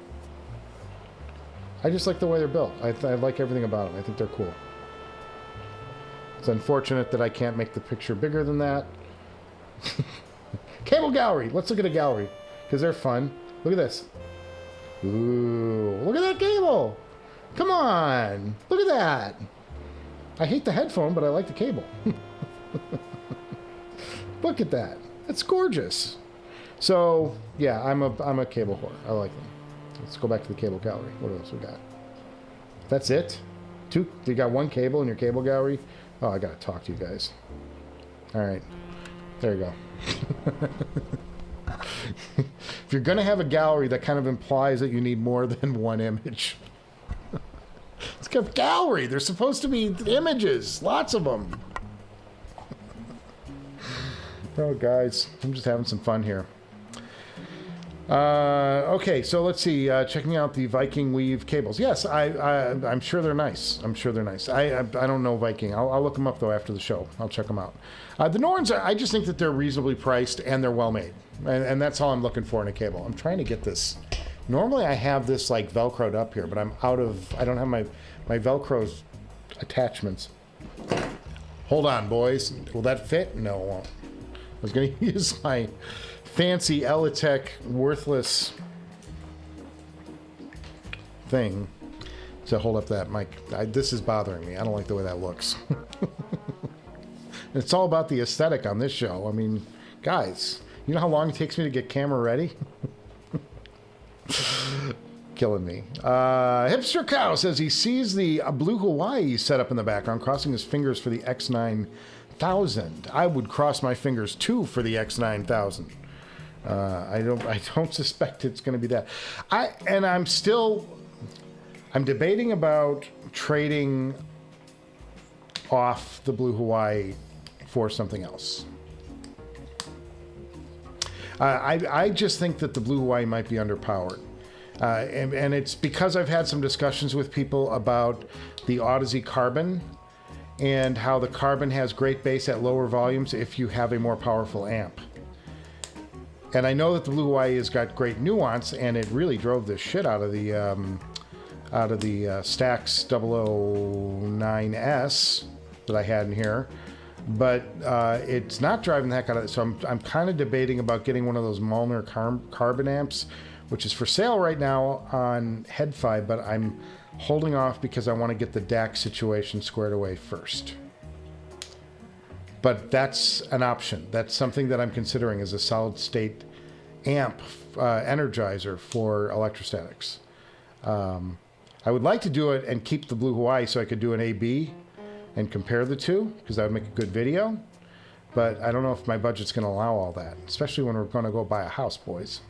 I just like the way they're built. I like everything about them. I think they're cool. It's unfortunate that I can't make the picture bigger than that. Cable gallery. Let's look at a gallery because they're fun. Look at this. Ooh, look at that cable. Come on. Look at that. I hate the headphone, but I like the cable. Look at that. It's gorgeous. So, yeah, I'm a cable whore. I like them. Let's go back to the cable gallery. What else we got? That's it? You got one cable in your cable gallery? Oh, I gotta talk to you guys. All right. There you go. If you're going to have a gallery, that kind of implies that you need more than one image. It's a gallery. There's supposed to be images. Lots of them. Oh, guys. I'm just having some fun here. Okay, so let's see. Checking out the Viking Weave cables. Yes, I'm sure they're nice. I'm sure they're nice. I don't know Viking. I'll look them up, though, after the show. I'll check them out. The Norns, I just think that they're reasonably priced and they're well made. And that's all I'm looking for in a cable. I'm trying to get this. Normally I have this like Velcroed up here, but I'm out of, I don't have my Velcro attachments. Hold on, boys. Will that fit? No, it won't. I was going to use my fancy Eletech worthless thing to hold up that mic. This is bothering me. I don't like the way that looks. It's all about the aesthetic on this show. I mean, guys, you know how long it takes me to get camera ready? Killing me. Hipster Cow says he sees the Blue Hawaii set up in the background, crossing his fingers for the X9000. I would cross my fingers too for the X9000. I don't suspect it's going to be that. I'm debating about trading off the Blue Hawaii for something else. I just think that the Blue Hawaii might be underpowered. And it's because I've had some discussions with people about the Audeze Carbon and how the Carbon has great bass at lower volumes if you have a more powerful amp. And I know that the Blue Hawaii has got great nuance, and it really drove the shit out of the Stax 009S that I had in here. But it's not driving the heck out of it. So I'm kind of debating about getting one of those Molnar Carbon amps, which is for sale right now on Headphone, but I'm holding off because I want to get the DAC situation squared away first. But that's an option. That's something that I'm considering as a solid state amp energizer for electrostatics. I would like to do it and keep the Blue Hawaii so I could do an A/B and compare the two, because that would make a good video. But I don't know if my budget's going to allow all that, especially when we're going to go buy a house, boys.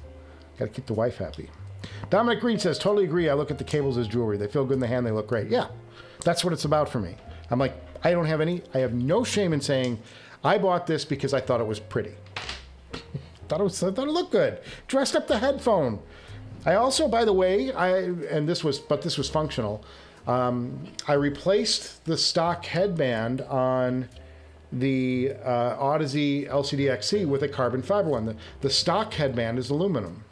Got to keep the wife happy. Dominic Green says, totally agree. I look at the cables as jewelry. They feel good in the hand. They look great. Yeah, that's what it's about for me. I'm like, I have no shame in saying I bought this because I thought it was pretty. I thought it looked good. Dressed up the headphone. I also, by the way, this was functional. I replaced the stock headband on the Audeze LCD-X00 with a carbon fiber one. The stock headband is aluminum.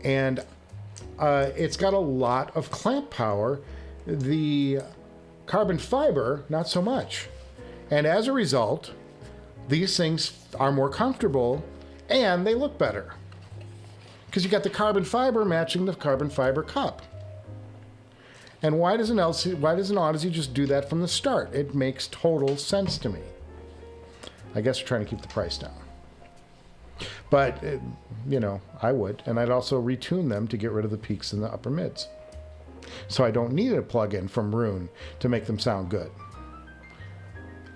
And it's got a lot of clamp power. The carbon fiber, not so much. And as a result, these things are more comfortable and they look better. Because you got the carbon fiber matching the carbon fiber cup. And why doesn't Audeze just do that from the start? It makes total sense to me. I guess we're trying to keep the price down. But, you know, I would. And I'd also retune them to get rid of the peaks in the upper mids. So I don't need a plug-in from Rune to make them sound good.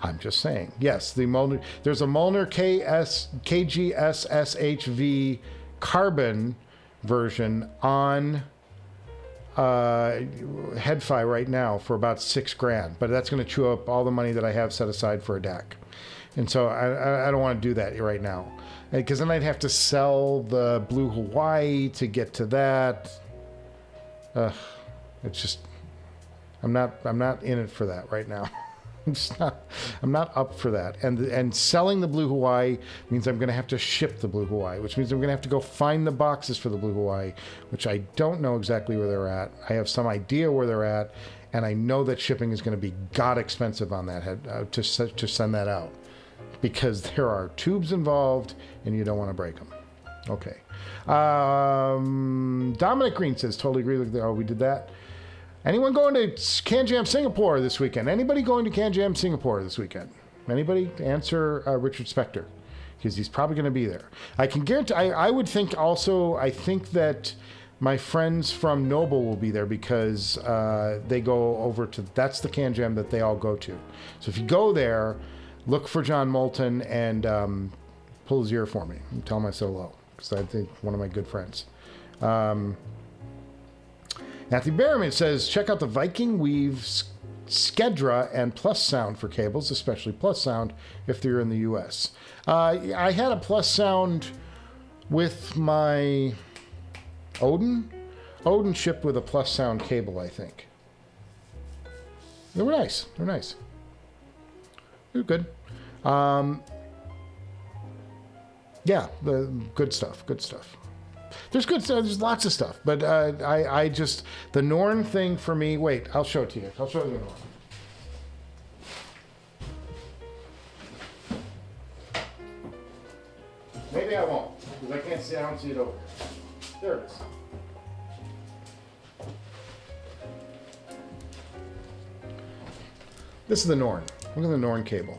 I'm just saying. Yes, there's a Molnar KGSSHV carbon version on Headphone right now for about $6,000, but that's going to chew up all the money that I have set aside for a DAC. And so I don't want to do that right now, because then I'd have to sell the Blue Hawaii to get to that. It's just, I'm not in it for that right now. I'm not up for that. And selling the Blue Hawaii means I'm going to have to ship the Blue Hawaii, which means I'm going to have to go find the boxes for the Blue Hawaii, which I don't know exactly where they're at. I have some idea where they're at, and I know that shipping is going to be god expensive on that to send that out, because there are tubes involved, and you don't want to break them. Okay. Dominic Green says, totally agree with we did that. Anyone going to Can Jam Singapore this weekend? Anybody going to Can Jam Singapore this weekend? Anybody? Answer Richard Spector, because he's probably going to be there. I can guarantee. I would think also. I think that my friends from Noble will be there, because they go over to. That's the Can Jam that they all go to. So if you go there, look for John Moulton and pull his ear for me and tell him I said hello, because I think one of my good friends. Matthew Berriman says, check out the Viking Weave Skedra and Plus Sound for cables, especially Plus Sound if they're in the US. I had a Plus Sound with my Odin. Odin shipped with a Plus Sound cable, I think. They were nice. They were nice. They were good. Yeah, good stuff. Good stuff. There's good stuff. There's lots of stuff. But I just, the Norn thing for me, wait, I'll show it to you. I'll show you the Norn. Maybe I won't, because I can't see, I don't see it over here. There it is. This is the Norn. Look at the Norn cable.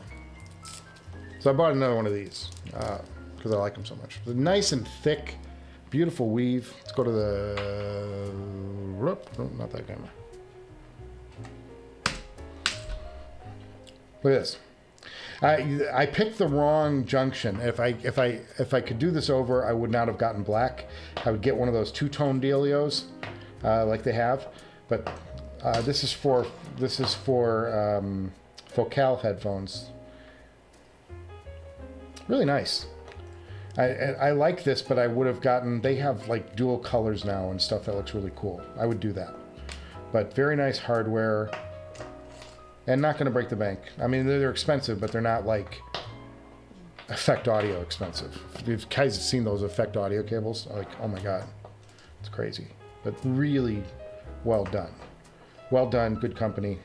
So I bought another one of these because I like them so much. They're nice and thick, beautiful weave. Let's go to the, no, not that camera. Look at this. I picked the wrong junction. If I could do this over, I would not have gotten black. I would get one of those two-tone dealios like they have. But this is for Focal headphones. Really nice. I like this, but I would have gotten. They have like dual colors now and stuff that looks really cool. I would do that. But very nice hardware. And not going to break the bank. I mean, they're expensive, but they're not like Effect Audio expensive. If you guys have seen those Effect Audio cables, like, oh my God, it's crazy. But really well done. Well done, good company.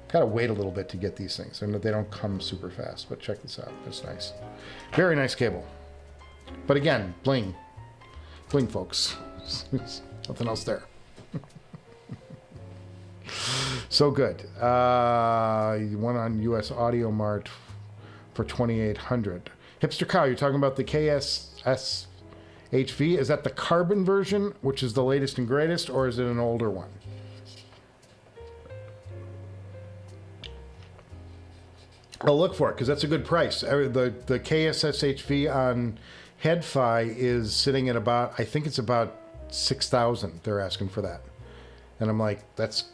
Gotta wait a little bit to get these things. And they don't come super fast, but check this out. That's nice. Very nice cable. But again, bling. Bling, folks. Nothing else there. So good. One on US Audio Mart for $2,800. Hipster Cow, you're talking about the KSS HV. Is that the carbon version, which is the latest and greatest, or is it an older one? I'll look for it because that's a good price. The KSS HV on HeadFi is sitting at about, I think it's about $6,000. They're asking for that, and I'm like, that's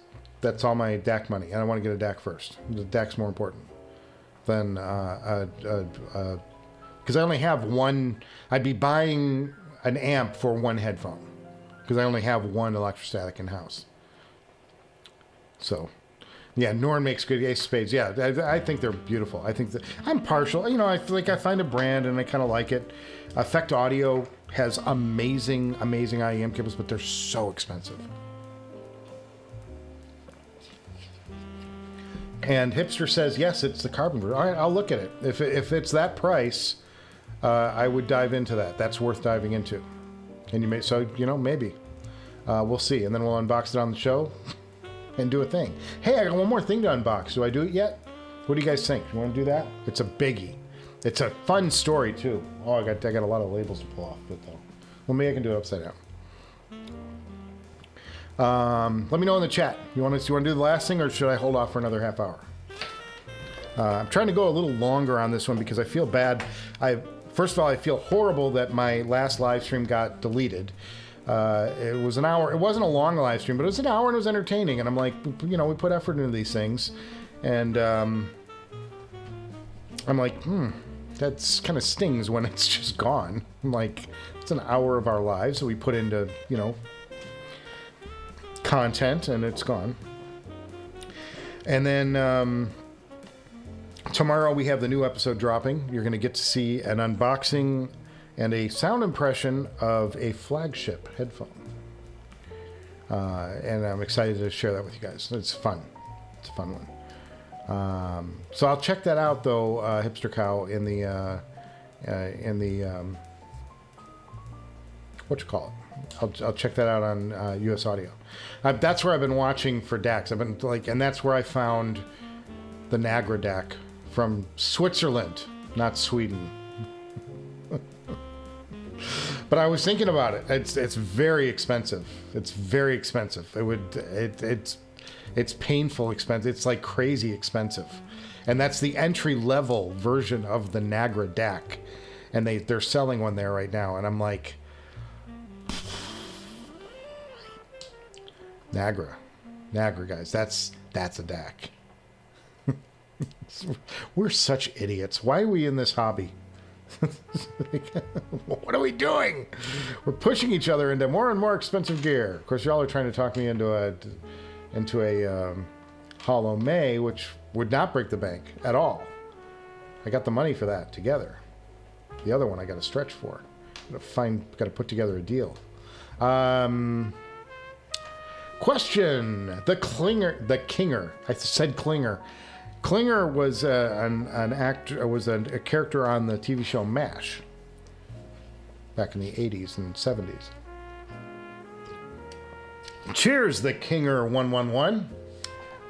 all my DAC money, and I want to get a DAC first. The DAC's more important than because I only have one. I'd be buying an amp for one headphone because I only have one electrostatic in house. So, yeah, Norn makes good Ace of Spades. Yeah, I think they're beautiful. I think that I'm partial. You know, I find a brand and I kind of like it. Effect Audio has amazing IEM cables, but they're so expensive. And Hipster says, yes, it's the carbon version. All right, I'll look at it. If it's that price, I would dive into that. That's worth diving into. And you may, so, you know, maybe. We'll see. And then we'll unbox it on the show and do a thing. Hey, I got one more thing to unbox. Do I do it yet? What do you guys think? You want to do that? It's a biggie. It's a fun story, too. Oh, I got a lot of labels to pull off of it, though. Well, maybe I can do it upside down. Let me know in the chat. You want to do the last thing, or should I hold off for another half hour? I'm trying to go a little longer on this one because I feel bad. First of all, I feel horrible that my last live stream got deleted. It was an hour. It wasn't a long live stream, but it was an hour and it was entertaining. And I'm like, you know, we put effort into these things, and I'm like, that's kind of stings when it's just gone. I'm like, it's an hour of our lives that we put into, you know, content, and it's gone. And then tomorrow we have the new episode dropping. You're going to get to see an unboxing and a sound impression of a flagship headphone. And I'm excited to share that with you guys. It's fun. It's a fun one. So I'll check that out, though, Hipster Cow, in the what you call it? I'll check that out on US Audio. That's where I've been watching for DACs. I've been like, and that's where I found the Nagra DAC from Switzerland, not Sweden. But I was thinking about it. It's very expensive. It's very expensive. It's It's painful expensive. It's like crazy expensive. And that's the entry-level version of the Nagra DAC. And they're selling one there right now. And I'm like... Nagra, guys. That's a DAC. We're such idiots. Why are we in this hobby? What are we doing? We're pushing each other into more and more expensive gear. Of course, y'all are trying to talk me into a Hollow May, which would not break the bank at all. I got the money for that together. The other one I got to stretch for. Got to put together a deal. Question: the Kinger. I said Klinger. Klinger was an actor. Was a character on the TV show MASH back in the 80s and 70s. Cheers, the Kinger 111.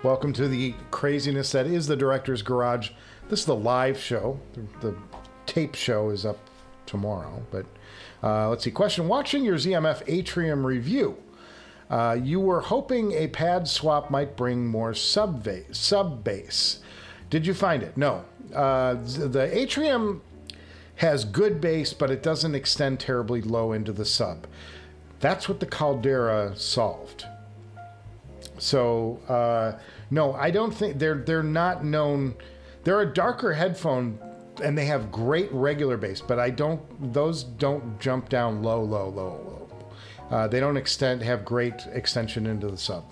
Welcome to the craziness that is the Director's Garage. This is the live show. The tape show is up tomorrow. But let's see. Question: watching your ZMF Atrium review. You were hoping a pad swap might bring more sub bass. Did you find it? No. The Atrium has good bass, but it doesn't extend terribly low into the sub. That's what the Caldera solved. So, no, I don't think they're not known. They're a darker headphone, and they have great regular bass, but those don't jump down low. They don't have great extension into the sub.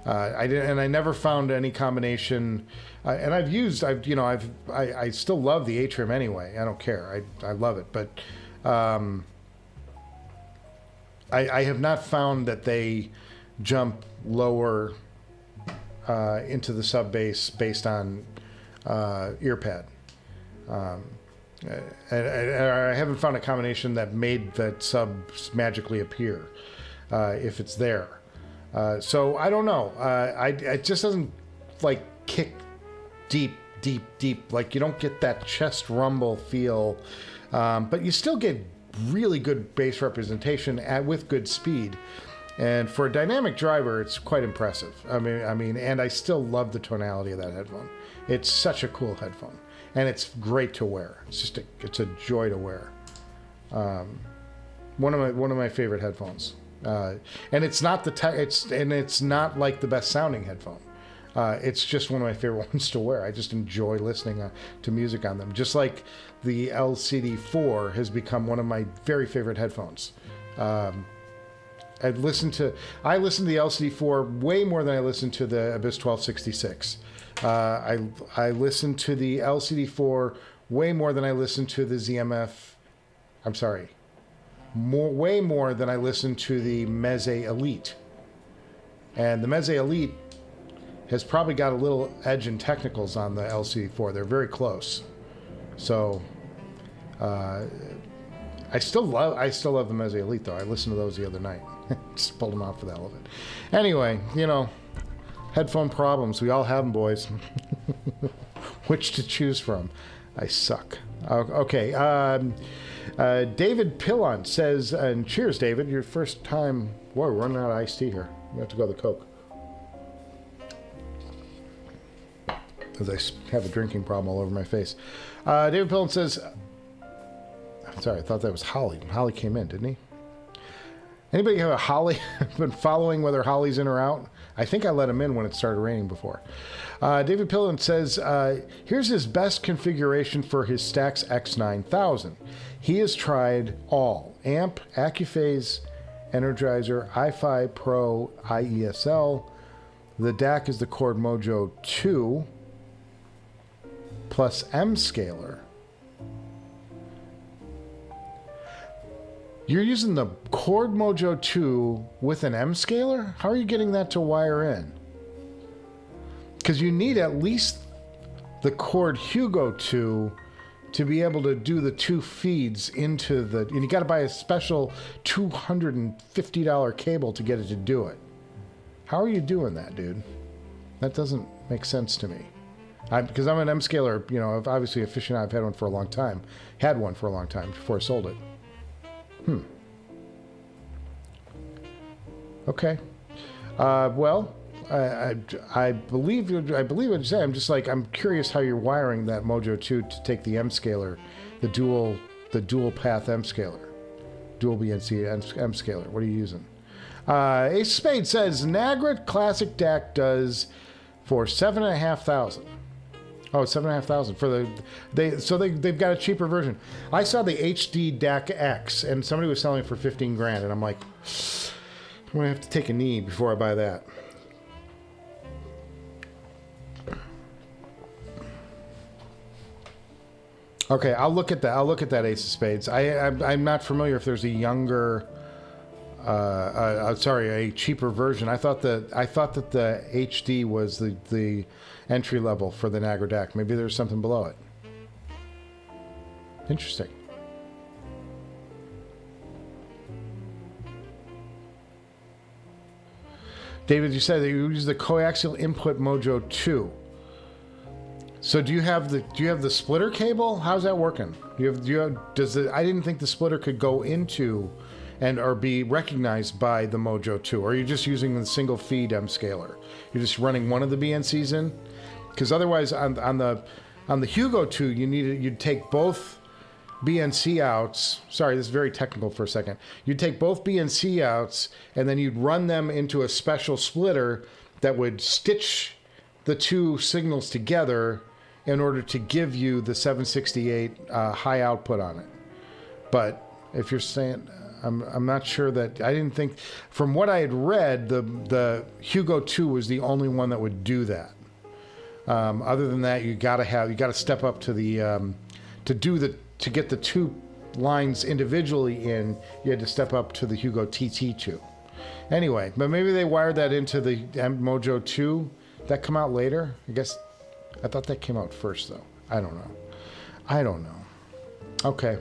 I never found any combination. And I still love the Atrium anyway. I don't care. I love it, but I have not found that they jump lower into the sub bass based on ear pad. I haven't found a combination that made that sub magically appear if it's there. So I don't know. It just doesn't like kick deep. Like you don't get that chest rumble feel, but you still get really good bass representation with good speed. And for a dynamic driver, it's quite impressive. I mean, and I still love the tonality of that headphone. It's such a cool headphone. And it's great to wear. It's a joy to wear. One of my favorite headphones. And it's not it's not like the best sounding headphone. It's just one of my favorite ones to wear. I just enjoy listening to music on them. Just like the LCD-4 has become one of my very favorite headphones. I listen to the LCD-4 way more than I listen to the Abyss 1266. I listen to the LCD-4 way more than I listen to the ZMF. I'm sorry. Way more than I listen to the Meze Elite. And the Meze Elite has probably got a little edge in technicals on the LCD-4. They're very close. So I still love the Meze Elite though. I listened to those the other night. Just pulled them out for the hell of it. Anyway, headphone problems. We all have them, boys. Which to choose from? I suck. Okay. David Pillon says, and cheers, David. Your first time. Whoa, we're running out of iced tea here. We have to go to the Coke. Because I have a drinking problem all over my face. David Pillon says, sorry, I thought that was Holly. Holly came in, didn't he? Anybody have a Holly? Been following whether Holly's in or out? I think I let him in when it started raining before. David Pillon says, here's his best configuration for his Stax X9000. He has tried all. Amp, Accuphase, Energizer, i5 Pro, IESL. The DAC is the Chord Mojo 2 plus M Scaler. You're using the Chord Mojo 2 with an M Scaler? How are you getting that to wire in? Because you need at least the Chord Hugo 2 to be able to do the two feeds into the... And you got to buy a special $250 cable to get it to do it. How are you doing that, dude? That doesn't make sense to me. Because I'm an M Scaler, obviously aficionado. I've had one for a long time. Had one for a long time before I sold it. Okay. I believe what you say. I'm just like, I'm curious how you're wiring that Mojo 2 to take the M scaler, the dual path M scaler, dual BNC M scaler. What are you using? Ace of Spades says Nagra Classic DAC does for $7,500. Oh, $7,500 for they've got a cheaper version. I saw the HD DAC X and somebody was selling it for 15 grand, and I'm like, I'm gonna have to take a knee before I buy that. Okay, I'll look at that. I'll look at that Ace of Spades. I'm not familiar if there's a younger, sorry, a cheaper version. I thought that the HD was the entry level for the Nagra DAC. Maybe there's something below it. Interesting. David, you said that you use the coaxial input Mojo 2. So do you have the splitter cable? How's that working? I didn't think the splitter could go into or be recognized by the Mojo 2. Or are you just using the single feed M scaler? You're just running one of the BNCs in? Because otherwise on the Hugo 2 you'd take both BNC outs. Sorry, this is very technical for a second. You'd take both BNC outs and then you'd run them into a special splitter that would stitch the two signals together in order to give you the 768 high output on it. But if you're saying, I'm not sure that, I didn't think, from what I had read, the Hugo 2 was the only one that would do that. Other than that, you got to step up to the to get the two lines individually in. You had to step up to the Hugo TT2. Anyway, but maybe they wired that into the Mojo 2. That come out later? I guess I thought that came out first though. I don't know. Okay.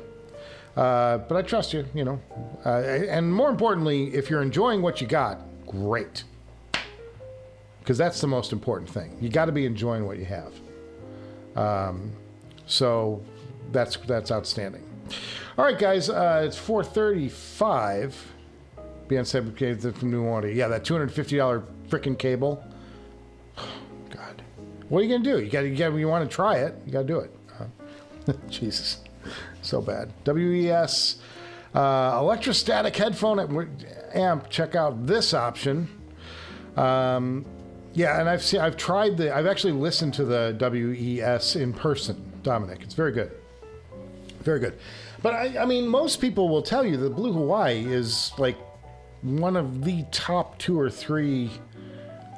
But I trust you, you know. And more importantly, if you're enjoying what you got, great. Because that's the most important thing. You got to be enjoying what you have. So that's outstanding. All right, guys, it's 4:35. Beyond said from New Orleans. Yeah, that $250 freaking cable. God, what are you gonna do? You want to try it? You gotta do it. Jesus, so bad. WES electrostatic headphone amp. Check out this option. Yeah, and I've actually listened to the WES in person, Dominic. It's very good. Very good. But I mean, most people will tell you that Blue Hawaii is like one of the top 2 or 3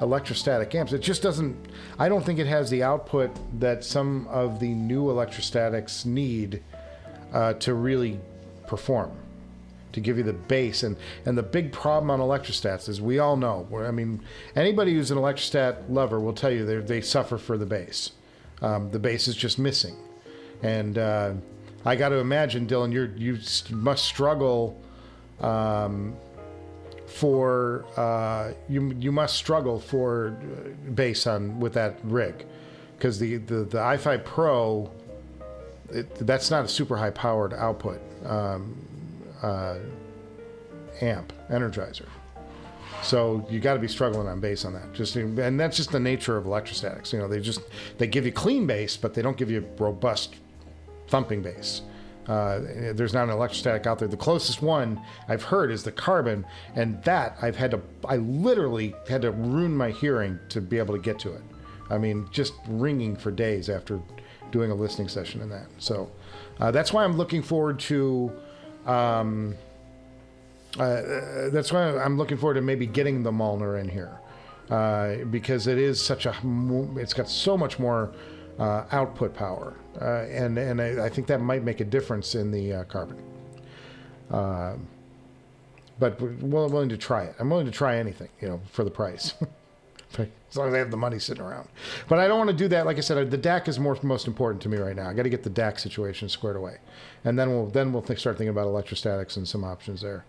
electrostatic amps. It just doesn't, I don't think it has the output that some of the new electrostatics need to really perform, to give you the bass. And the big problem on electrostats is, we all know, I mean, anybody who's an electrostat lover will tell you they suffer for the bass. The bass is just missing. And I got to imagine, Dylan, you must struggle you must struggle for bass with that rig, because the i5 Pro, that's not a super high powered output amp energizer, so you got to be struggling on bass on that. And that's just the nature of electrostatics. You know, they give you clean bass, but they don't give you robust thumping bass. There's not an electrostatic out there. The closest one I've heard is the Carbon, and that I literally had to ruin my hearing to be able to get to it. I mean, just ringing for days after doing a listening session in that. So that's why I'm looking forward to. That's why I'm looking forward to maybe getting the Molnar in here, because it's got so much more output power, and I think that might make a difference in the Carbon. But we're willing to try it. I'm willing to try anything, you know, for the price, as long as I have the money sitting around. But I don't want to do that. Like I said, the DAC is most important to me right now. I got to get the DAC situation squared away, and then we'll start thinking about electrostatics and some options there.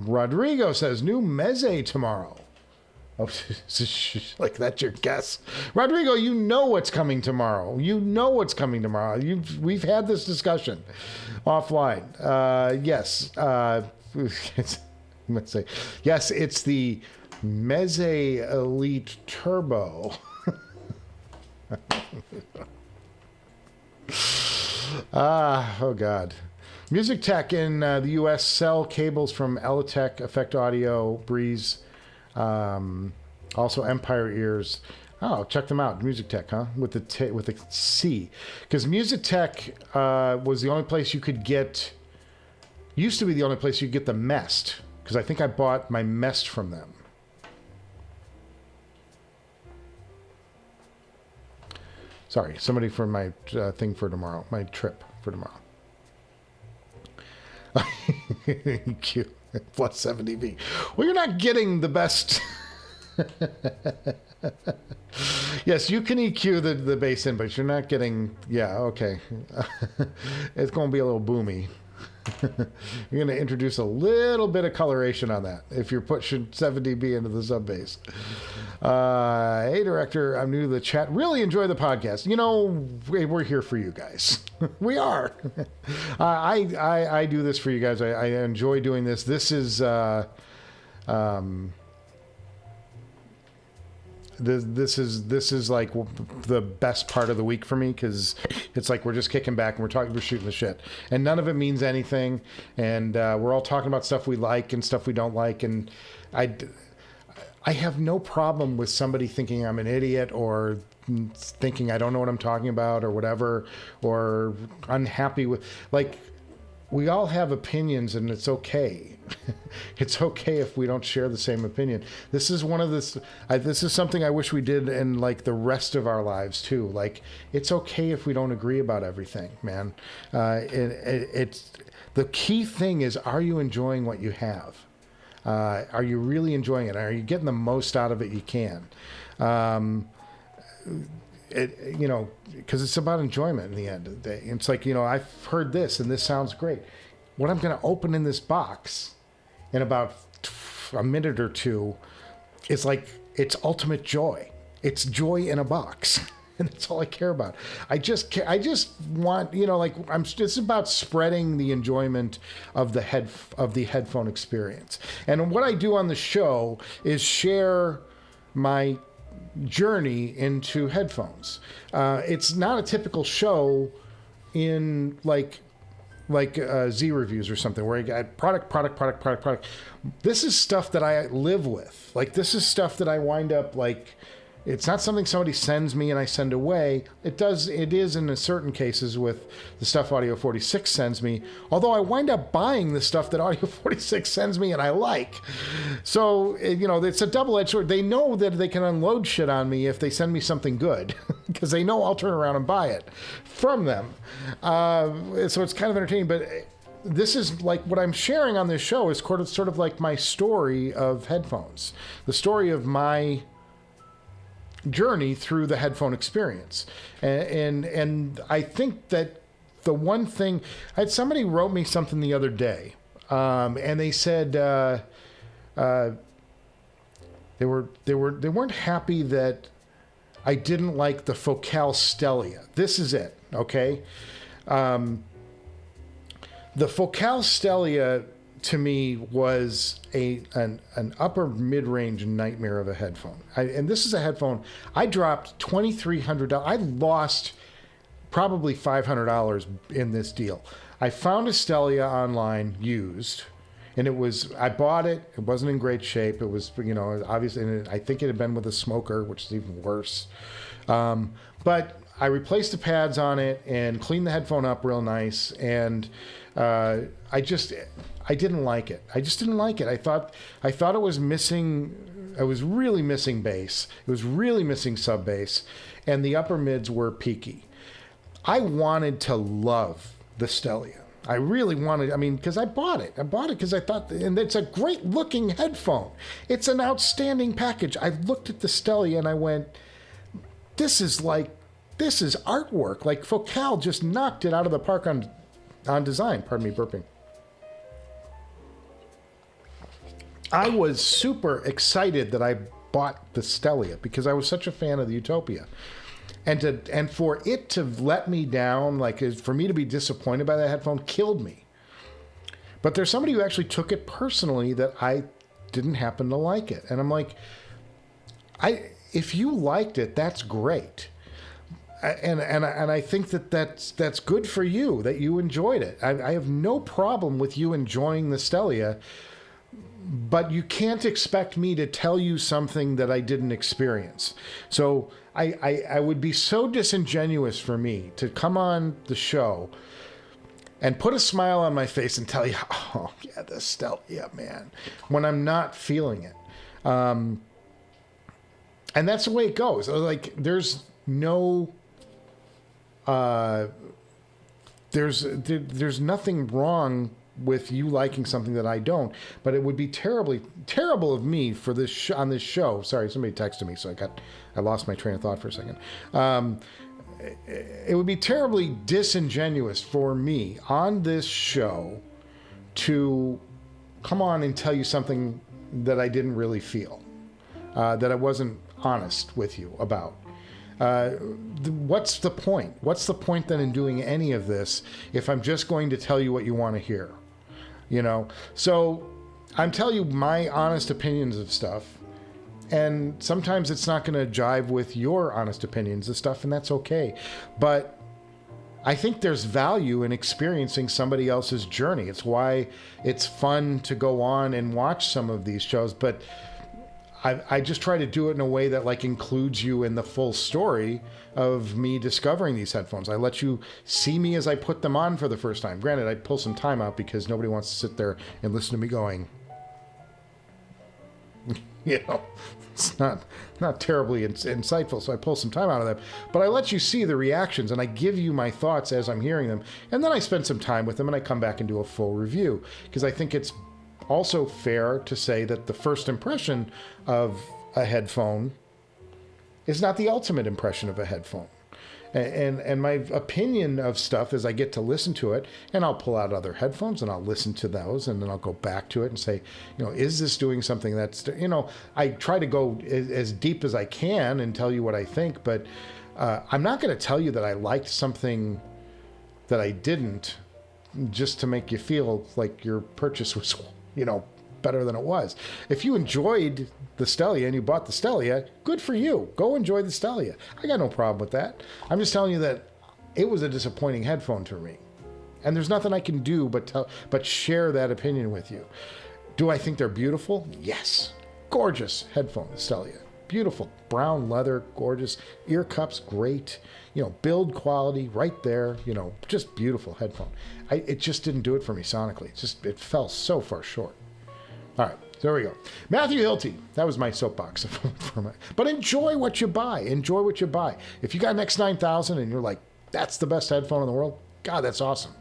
Rodrigo says new Meze tomorrow. Oh, like that's your guess, Rodrigo. You know what's coming tomorrow. We've had this discussion offline. Yes, let's say yes. It's the Meze Elite Turbo. Oh God. Music Tech in the U.S. sell cables from Eletech, Effect Audio, Breeze, also Empire Ears. Oh, check them out. Music Tech, huh? With the C. Because Music Tech was the only place you could get, used to be the only place you could get the Mest. Because I think I bought my Mest from them. Sorry, somebody for my thing for tomorrow, my trip for tomorrow. EQ plus 70V. Well, you're not getting the best. Yes, you can EQ the bass in, but you're not getting. Yeah, okay. It's going to be a little boomy. You're going to introduce a little bit of coloration on that if you're pushing 7 dB into the sub bass. Hey, director, I'm new to the chat. Really enjoy the podcast. You know, we're here for you guys. We are. I do this for you guys. I enjoy doing this. This is this is like the best part of the week for me, because it's like we're just kicking back and we're shooting the shit, and none of it means anything, and we're all talking about stuff we like and stuff we don't like, and I have no problem with somebody thinking I'm an idiot or thinking I don't know what I'm talking about or whatever, or unhappy with, like, we all have opinions and it's okay. It's okay if we don't share the same opinion. This is one of this is something I wish we did in like the rest of our lives too. Like, it's okay if we don't agree about everything, man. It's the key thing is, are you enjoying what you have? Are you really enjoying it? Are you getting the most out of it you can? You know, because it's about enjoyment in the end of the day. It's like, you know, I've heard this and this sounds great. What I'm going to open in this box in about a minute or two is like, it's ultimate joy. It's joy in a box. And that's all I care about. I just want, you know, like, it's about spreading the enjoyment of the headphone experience. And what I do on the show is share my journey into headphones. It's not a typical show in like Z reviews or something where I got product. This is stuff that I live with. Like, this is stuff that I wind up like. It's not something somebody sends me and I send away. It is in certain cases with the stuff Audio 46 sends me, although I wind up buying the stuff that Audio 46 sends me and I like. So, you know, it's a double-edged sword. They know that they can unload shit on me if they send me something good, because they know I'll turn around and buy it from them. So it's kind of entertaining, but this is like what I'm sharing on this show is sort of like my story of headphones, the story of my journey through the headphone experience. And I think that the one thing, somebody wrote me something the other day, and they said they weren't happy that I didn't like the Focal Stellia. This is it, okay? The Focal Stellia to me was an upper mid-range nightmare of a headphone. And this is a headphone. I dropped $2,300. I lost probably $500 in this deal. I found a Stellia online used, and I bought it. It wasn't in great shape. It was, you know, obviously, and I think it had been with a smoker, which is even worse. But I replaced the pads on it and cleaned the headphone up real nice. And I didn't like it. I just didn't like it. I thought it was missing. I was really missing bass. It was really missing sub bass, and the upper mids were peaky. I wanted to love the Stellia. I really wanted. I mean, because I bought it. I bought it because I thought, and it's a great looking headphone. It's an outstanding package. I looked at the Stellia and I went, this is artwork. Like, Focal just knocked it out of the park on design. Pardon me, burping. I was super excited that I bought the Stellia because I was such a fan of the Utopia, and for it to let me down, like, for me to be disappointed by that headphone, killed me. But there's somebody who actually took it personally that I didn't happen to like it. And I'm like, if you liked it, that's great. And I think that's good for you, that you enjoyed it. I have no problem with you enjoying the Stellia, but you can't expect me to tell you something that I didn't experience. So I would be so disingenuous for me to come on the show and put a smile on my face and tell you, oh, yeah, the Stellia, man, when I'm not feeling it. And that's the way it goes. Like, there's no... there's nothing wrong with you liking something that I don't, but it would be terrible of me for this on this show. Sorry, somebody texted me, so I lost my train of thought for a second. It would be terribly disingenuous for me on this show to come on and tell you something that I didn't really feel, that I wasn't honest with you about. What's the point? What's the point then in doing any of this if I'm just going to tell you what you want to hear? You know? So I'm telling you my honest opinions of stuff, and sometimes it's not going to jive with your honest opinions of stuff, and that's okay. But I think there's value in experiencing somebody else's journey. It's why it's fun to go on and watch some of these shows, but I just try to do it in a way that like includes you in the full story of me discovering these headphones. I let you see me as I put them on for the first time. Granted, I pull some time out because nobody wants to sit there and listen to me going, you know, it's not terribly insightful, so I pull some time out of them. But I let you see the reactions, and I give you my thoughts as I'm hearing them, and then I spend some time with them, and I come back and do a full review, because I think it's also fair to say that the first impression of a headphone is not the ultimate impression of a headphone. And my opinion of stuff as I get to listen to it, and I'll pull out other headphones and I'll listen to those, and then I'll go back to it and say, you know, is this doing something that's, you know, I try to go as deep as I can and tell you what I think, but I'm not going to tell you that I liked something that I didn't just to make you feel like your purchase was, you know, better than it was. If you enjoyed the Stellia and you bought the Stellia, good for you. Go enjoy the Stellia. I got no problem with that. I'm just telling you that it was a disappointing headphone to me. And there's nothing I can do but share that opinion with you. Do I think they're beautiful? Yes. Gorgeous headphone, the Stellia. Beautiful. Brown leather, gorgeous. Ear cups, great. You know, build quality right there. You know, just beautiful headphone. It just didn't do it for me sonically. It fell so far short. All right, so there we go. Matthew Hilty. That was my soapbox. But enjoy what you buy. Enjoy what you buy. If you got an X9000 and you're like, that's the best headphone in the world, God, that's awesome.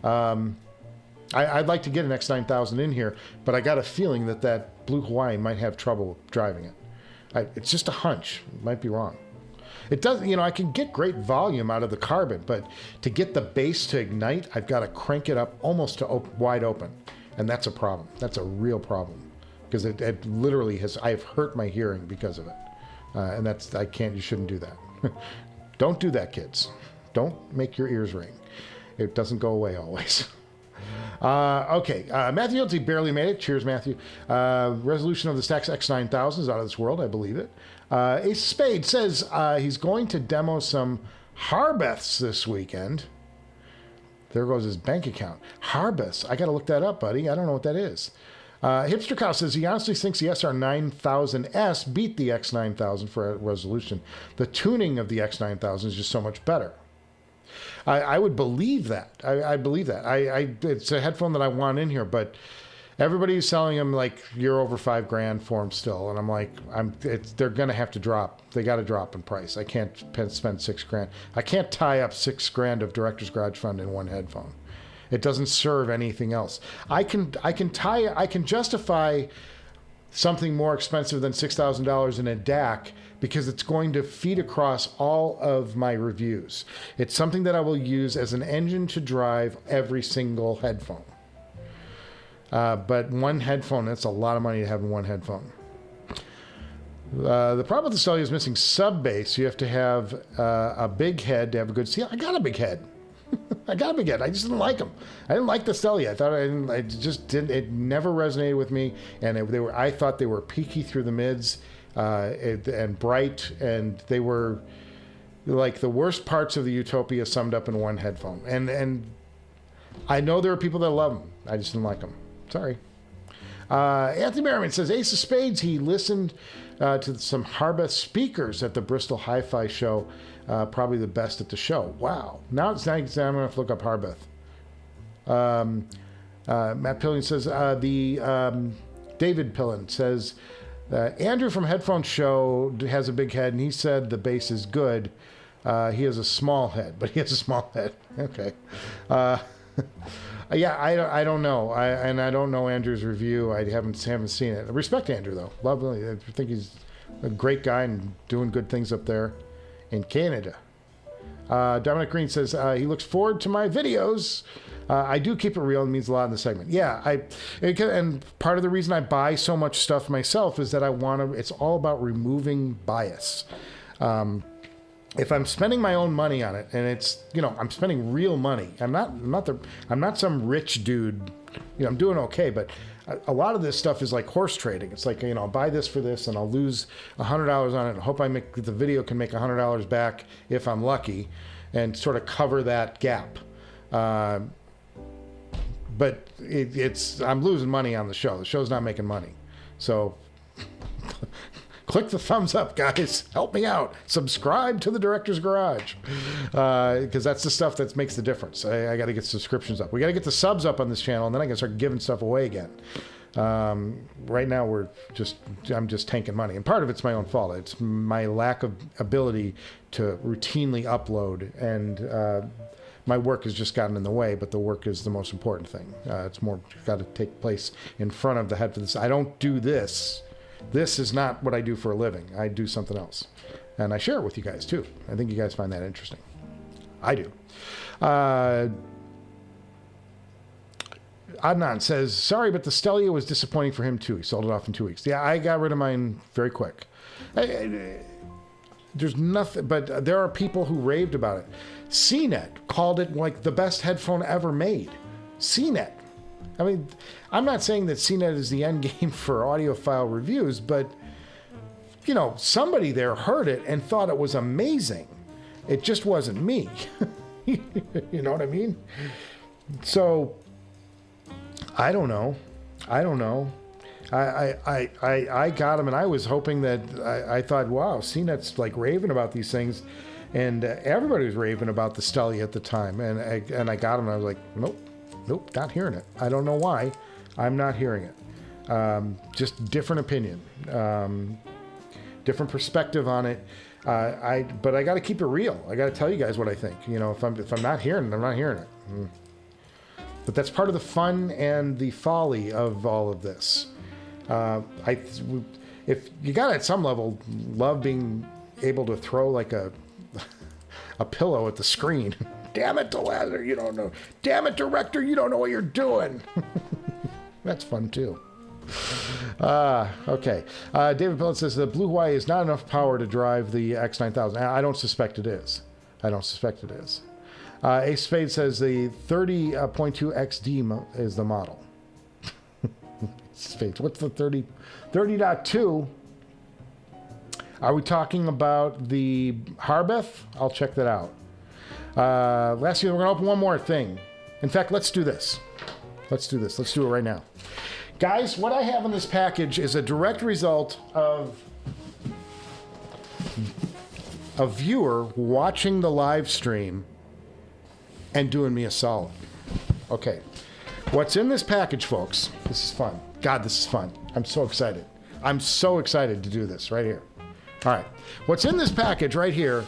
I'd like to get an X9000 in here, but I got a feeling that Blue Hawaii might have trouble driving it. It's just a hunch. It might be wrong. It doesn't, you know, I can get great volume out of the carbon, but to get the bass to ignite, I've got to crank it up almost to wide open. And that's a problem. That's a real problem, because it literally I've hurt my hearing because of it. And you shouldn't do that. Don't do that, kids. Don't make your ears ring. It doesn't go away always. Okay, Matthew Hilty barely made it. Cheers, Matthew. Resolution of the Stax X9000 is out of this world, I believe it. Ace Spade says he's going to demo some Harbeths this weekend. There goes his bank account. Harbeths. I got to look that up, buddy. I don't know what that is. Hipster Cow says he honestly thinks the SR9000S beat the X9000 for a resolution. The tuning of the X9000 is just so much better. I would believe that. I believe that. It's a headphone that I want in here, but everybody's selling them like you're over $5,000 for them still, and I'm like, they're gonna have to drop. They got to drop in price. I can't spend $6,000. I can't tie up $6,000 of Director's Garage Fund in one headphone. It doesn't serve anything else. I can justify something more expensive than $6,000 in a DAC because it's going to feed across all of my reviews. It's something that I will use as an engine to drive every single headphone. But one headphone, that's a lot of money to have in one headphone. The problem with the Stellia is missing sub bass. You have to have a big head to have a good seal. I got a big head. I got them again. I just didn't like them. I didn't like the Stellia. I just didn't. It never resonated with me. And I thought they were peaky through the mids, and bright, and they were like the worst parts of the Utopia summed up in one headphone. And I know there are people that love them. I just didn't like them. Sorry. Anthony Merriman says, Ace of Spades, he listened to some Harbeth speakers at the Bristol Hi-Fi show. Probably the best at the show. Wow. Now it's nice. I'm going to have to look up Harbeth. Matt Pillion says, David Pillen says, Andrew from Headphone Show has a big head, and he said the bass is good. He has a small head, but he has a small head. Okay. Yeah, I don't know. I don't know Andrew's review. I haven't seen it. I respect Andrew, though. Lovely. I think he's a great guy and doing good things up there in Canada. Dominic Green says, he looks forward to my videos. I do keep it real. It means a lot in the segment. Yeah, and part of the reason I buy so much stuff myself is that I want to, it's all about removing bias. If I'm spending my own money on it, and it's, I'm spending real money. I'm not some rich dude. I'm doing okay, but a lot of this stuff is like horse trading. It's like, I'll buy this for this, and I'll lose $100 on it, and hope the video can make $100 back if I'm lucky, and sort of cover that gap. But I'm losing money on the show. The show's not making money, so. Click the thumbs up, guys. Help me out. Subscribe to the Director's Garage, because that's the stuff that makes the difference. I got to get subscriptions up. We got to get the subs up on this channel, and then I can start giving stuff away again. Right now, I'm just tanking money, and part of it's my own fault. It's my lack of ability to routinely upload, and my work has just gotten in the way. But the work is the most important thing. It's more got to take place in front of the headphones. I don't do this. This is not what I do for a living. I do something else. And I share it with you guys, too. I think you guys find that interesting. I do. Adnan says, sorry, but the Stellia was disappointing for him, too. He sold it off in 2 weeks. Yeah, I got rid of mine very quick. There's nothing, but there are people who raved about it. CNET called it like the best headphone ever made. CNET. I mean, I'm not saying that CNET is the end game for audiophile reviews, but, somebody there heard it and thought it was amazing. It just wasn't me. You know what I mean? So, I don't know. I got them, and I was hoping that, I thought, wow, CNET's like raving about these things, and everybody was raving about the Stellia at the time, and I got them, and I was like, Nope, not hearing it. I don't know why. I'm not hearing it. Just different opinion, different perspective on it. But I got to keep it real. I got to tell you guys what I think. If I'm not hearing it, I'm not hearing it. But that's part of the fun and the folly of all of this. If you got to, at some level, love being able to throw like a pillow at the screen. Damn it, Delazer, you don't know. Damn it, director, you don't know what you're doing. That's fun, too. Okay. David Pillen says, the Blue Hawaii is not enough power to drive the X9000. I don't suspect it is. Ace Spade says the 30.2 XD is the model. Spades, what's the 30.2? Are we talking about the Harbeth? I'll check that out. Last year, we're going to open one more thing. In fact, let's do this. Let's do it right now. Guys, what I have in this package is a direct result of a viewer watching the live stream and doing me a solid. Okay. What's in this package, folks? This is fun. God, this is fun. I'm so excited. I'm so excited to do this right here. All right. What's in this package right here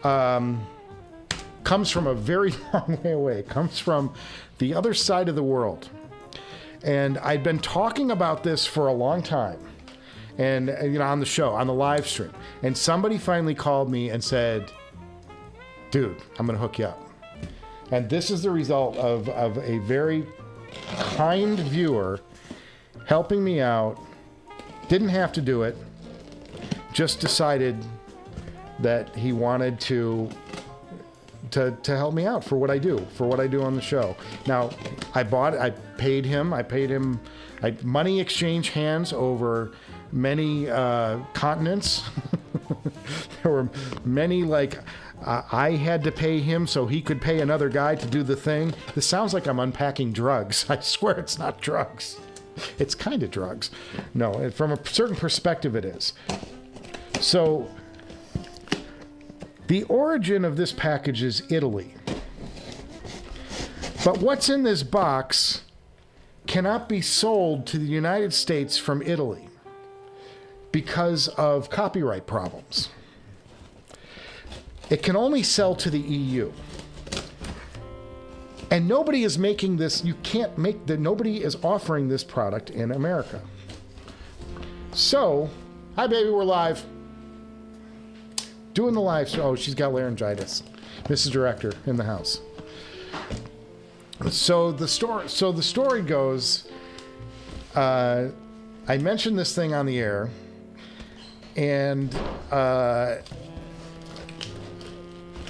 comes from a very long way away. It comes from the other side of the world. And I've been talking about this for a long time. And, on the show, on the live stream. And somebody finally called me and said, dude, I'm going to hook you up. And this is the result of a very kind viewer helping me out. Didn't have to do it. Just decided that he wanted to to help me out for what I do on the show. Now, I paid him, money exchanged hands over many continents. There were many, like, I had to pay him so he could pay another guy to do the thing. This sounds like I'm unpacking drugs. I swear it's not drugs. It's kind of drugs. No, from a certain perspective it is. So, the origin of this package is Italy. But what's in this box cannot be sold to the United States from Italy because of copyright problems. It can only sell to the EU. And nobody is making this, nobody is offering this product in America. So, hi baby, we're live. Doing the live show. Oh, she's got laryngitis. Mrs. Director in the house. So the story goes, I mentioned this thing on the air, and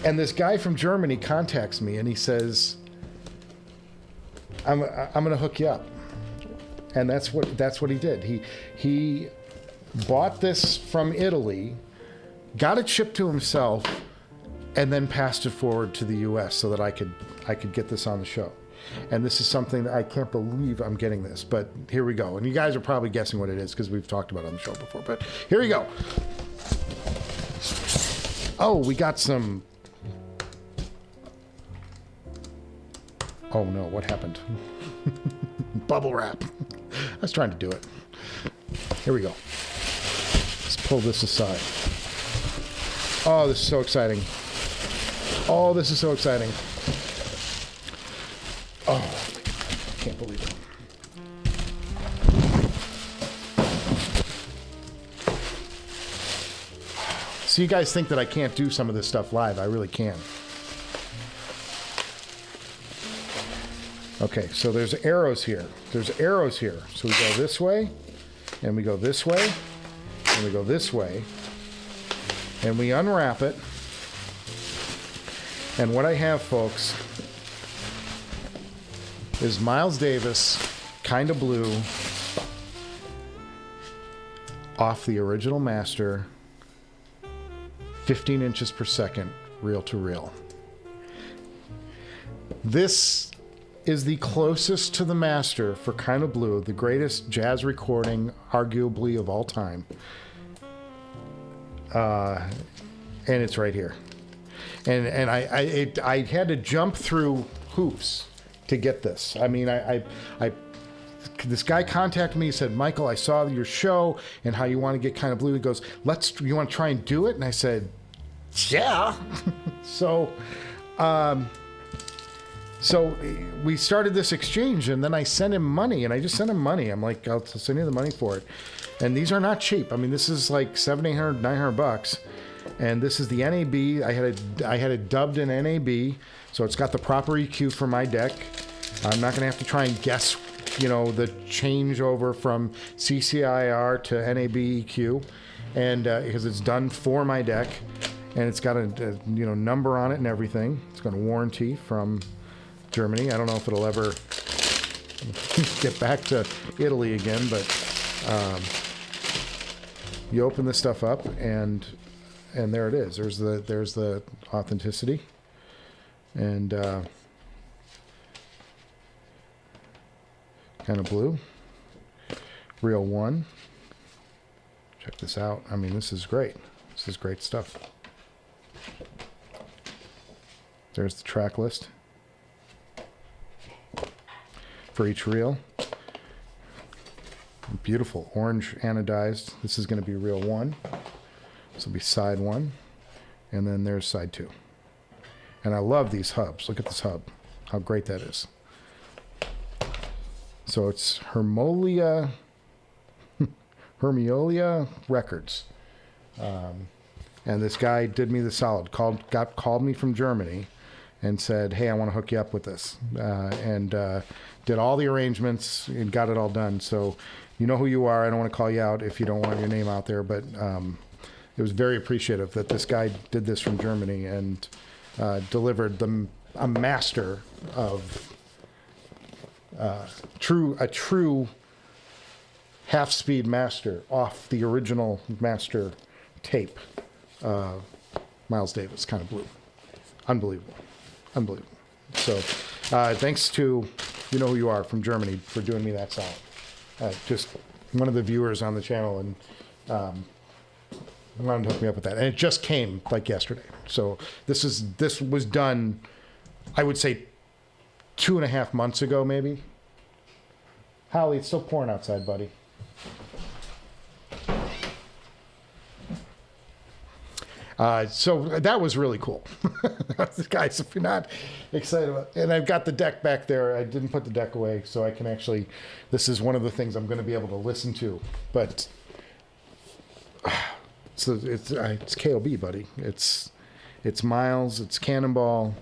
this guy from Germany contacts me and he says, I'm gonna hook you up. And that's what he did. He bought this from Italy, got it shipped to himself, and then passed it forward to the US so that I could get this on the show. And this is something that I can't believe I'm getting this, but here we go. And you guys are probably guessing what it is because we've talked about it on the show before, but here we go. Oh, we got some. Oh no, what happened? Bubble wrap. I was trying to do it. Here we go. Let's pull this aside. Oh, this is so exciting. Oh, this is so exciting. Oh, I can't believe it. So you guys think that I can't do some of this stuff live. I really can. Okay, so there's arrows here. There's arrows here. So we go this way, and we go this way, and we go this way, and we unwrap it. And what I have, folks, is Miles Davis, Kinda Blue, off the original master, 15 inches per second, reel to reel. This is the closest to the master for Kinda Blue, the greatest jazz recording, arguably, of all time. And it's right here. And I had to jump through hoops to get this. I mean, this guy contacted me. He said, "Michael, I saw your show and how you want to get Kinda Blue." He goes, "You want to try and do it?" And I said, "Yeah." So we started this exchange, and then I sent him money, and I just sent him money. I'm like, "I'll send you the money for it." And these are not cheap. I mean, this is like $700, $800, $900. And this is the NAB. I had it dubbed in NAB, so it's got the proper EQ for my deck. I'm not going to have to try and guess, the changeover from CCIR to NAB EQ, and because it's done for my deck, and it's got a number on it and everything. It's got a warranty from Germany. I don't know if it'll ever get back to Italy again, but you open this stuff up, and there it is. There's the authenticity, and Kinda Blue, Reel 1. Check this out. I mean, this is great. This is great stuff. There's the track list for each reel. Beautiful orange anodized. This is going to be Reel 1. This will be side 1, and then there's side 2. And I love these hubs. Look at this hub. How great that is. So it's Hermolia Records. And this guy did me the solid. Called me from Germany and said, "Hey, I want to hook you up with this." And did all the arrangements and got it all done. So you know who you are. I don't want to call you out if you don't want your name out there, but it was very appreciative that this guy did this from Germany, and delivered them a master of a true half-speed master off the original master tape. Miles Davis kind of blew. Unbelievable. Unbelievable. So thanks to, you know who you are, from Germany, for doing me that solid. Just one of the viewers on the channel, and wanted to hook me up with that. And it just came like yesterday. So this was done, I would say, 2.5 months ago, maybe. Holly, it's still pouring outside, buddy. So that was really cool. Guys, if you're not excited about it, and I've got the deck back there. I didn't put the deck away, so I can actually, this is one of the things I'm going to be able to listen to. But it's KOB, buddy. It's Miles, it's Cannonball,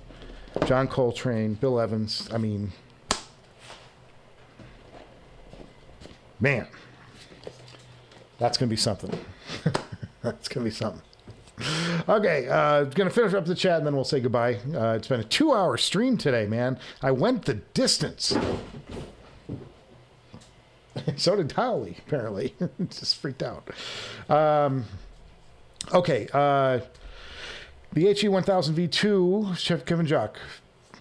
John Coltrane, Bill Evans. I mean, man, that's going to be something. That's going to be something. Okay, going to finish up the chat and then we'll say goodbye. It's been a 2-hour stream today, man. I went the distance. So did Holly, apparently. Just freaked out. Okay, the HE1000 V2, Chef Kevin Jock,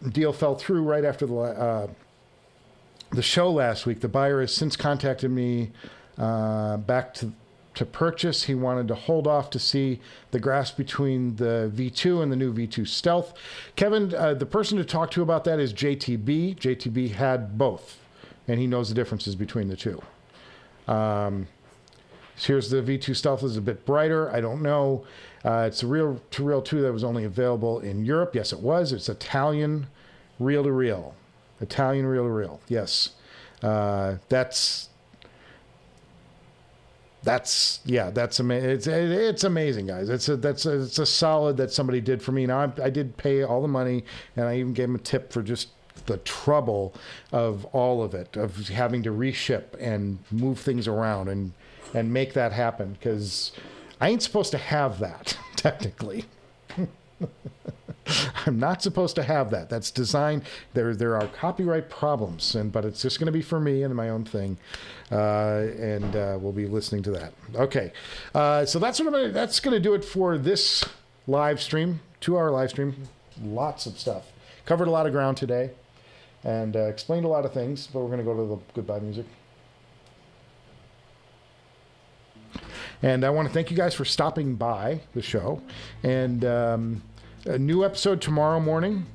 deal fell through right after the show last week. The buyer has since contacted me back to purchase. He wanted to hold off to see the grass between the V2 and the new V2 Stealth. Kevin, the person to talk to about that is JTB. JTB had both, and he knows the differences between the two. Here's the V2 Stealth. Is a bit brighter. I don't know. It's a reel-to-reel 2 that was only available in Europe. Yes, it was. It's Italian reel-to-reel. Italian reel-to-reel. Yes. That's amazing. It's amazing, guys. It's a solid that somebody did for me. Now I did pay all the money, and I even gave him a tip for just the trouble of all of it, of having to reship and move things around and make that happen, because I ain't supposed to have that technically. I'm not supposed to have that. That's designed. There are copyright problems, but it's just going to be for me and my own thing, and we'll be listening to that. Okay, so that's going to do it for this live stream, 2-hour live stream. Lots of stuff. Covered a lot of ground today, and explained a lot of things. But we're going to go to the goodbye music. And I want to thank you guys for stopping by the show, and a new episode tomorrow morning.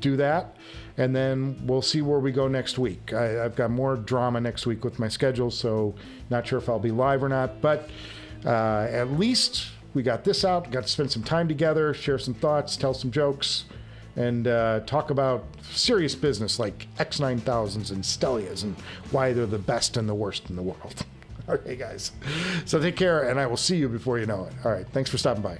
Do that, and then we'll see where we go next week. I've got more drama next week with my schedule, so not sure if I'll be live or not, but at least we got this out. Got to spend some time together, share some thoughts, tell some jokes, and talk about serious business like X9000s and Stellias and why they're the best and the worst in the world. Okay, guys. So take care, and I will see you before you know it. All right. Thanks for stopping by.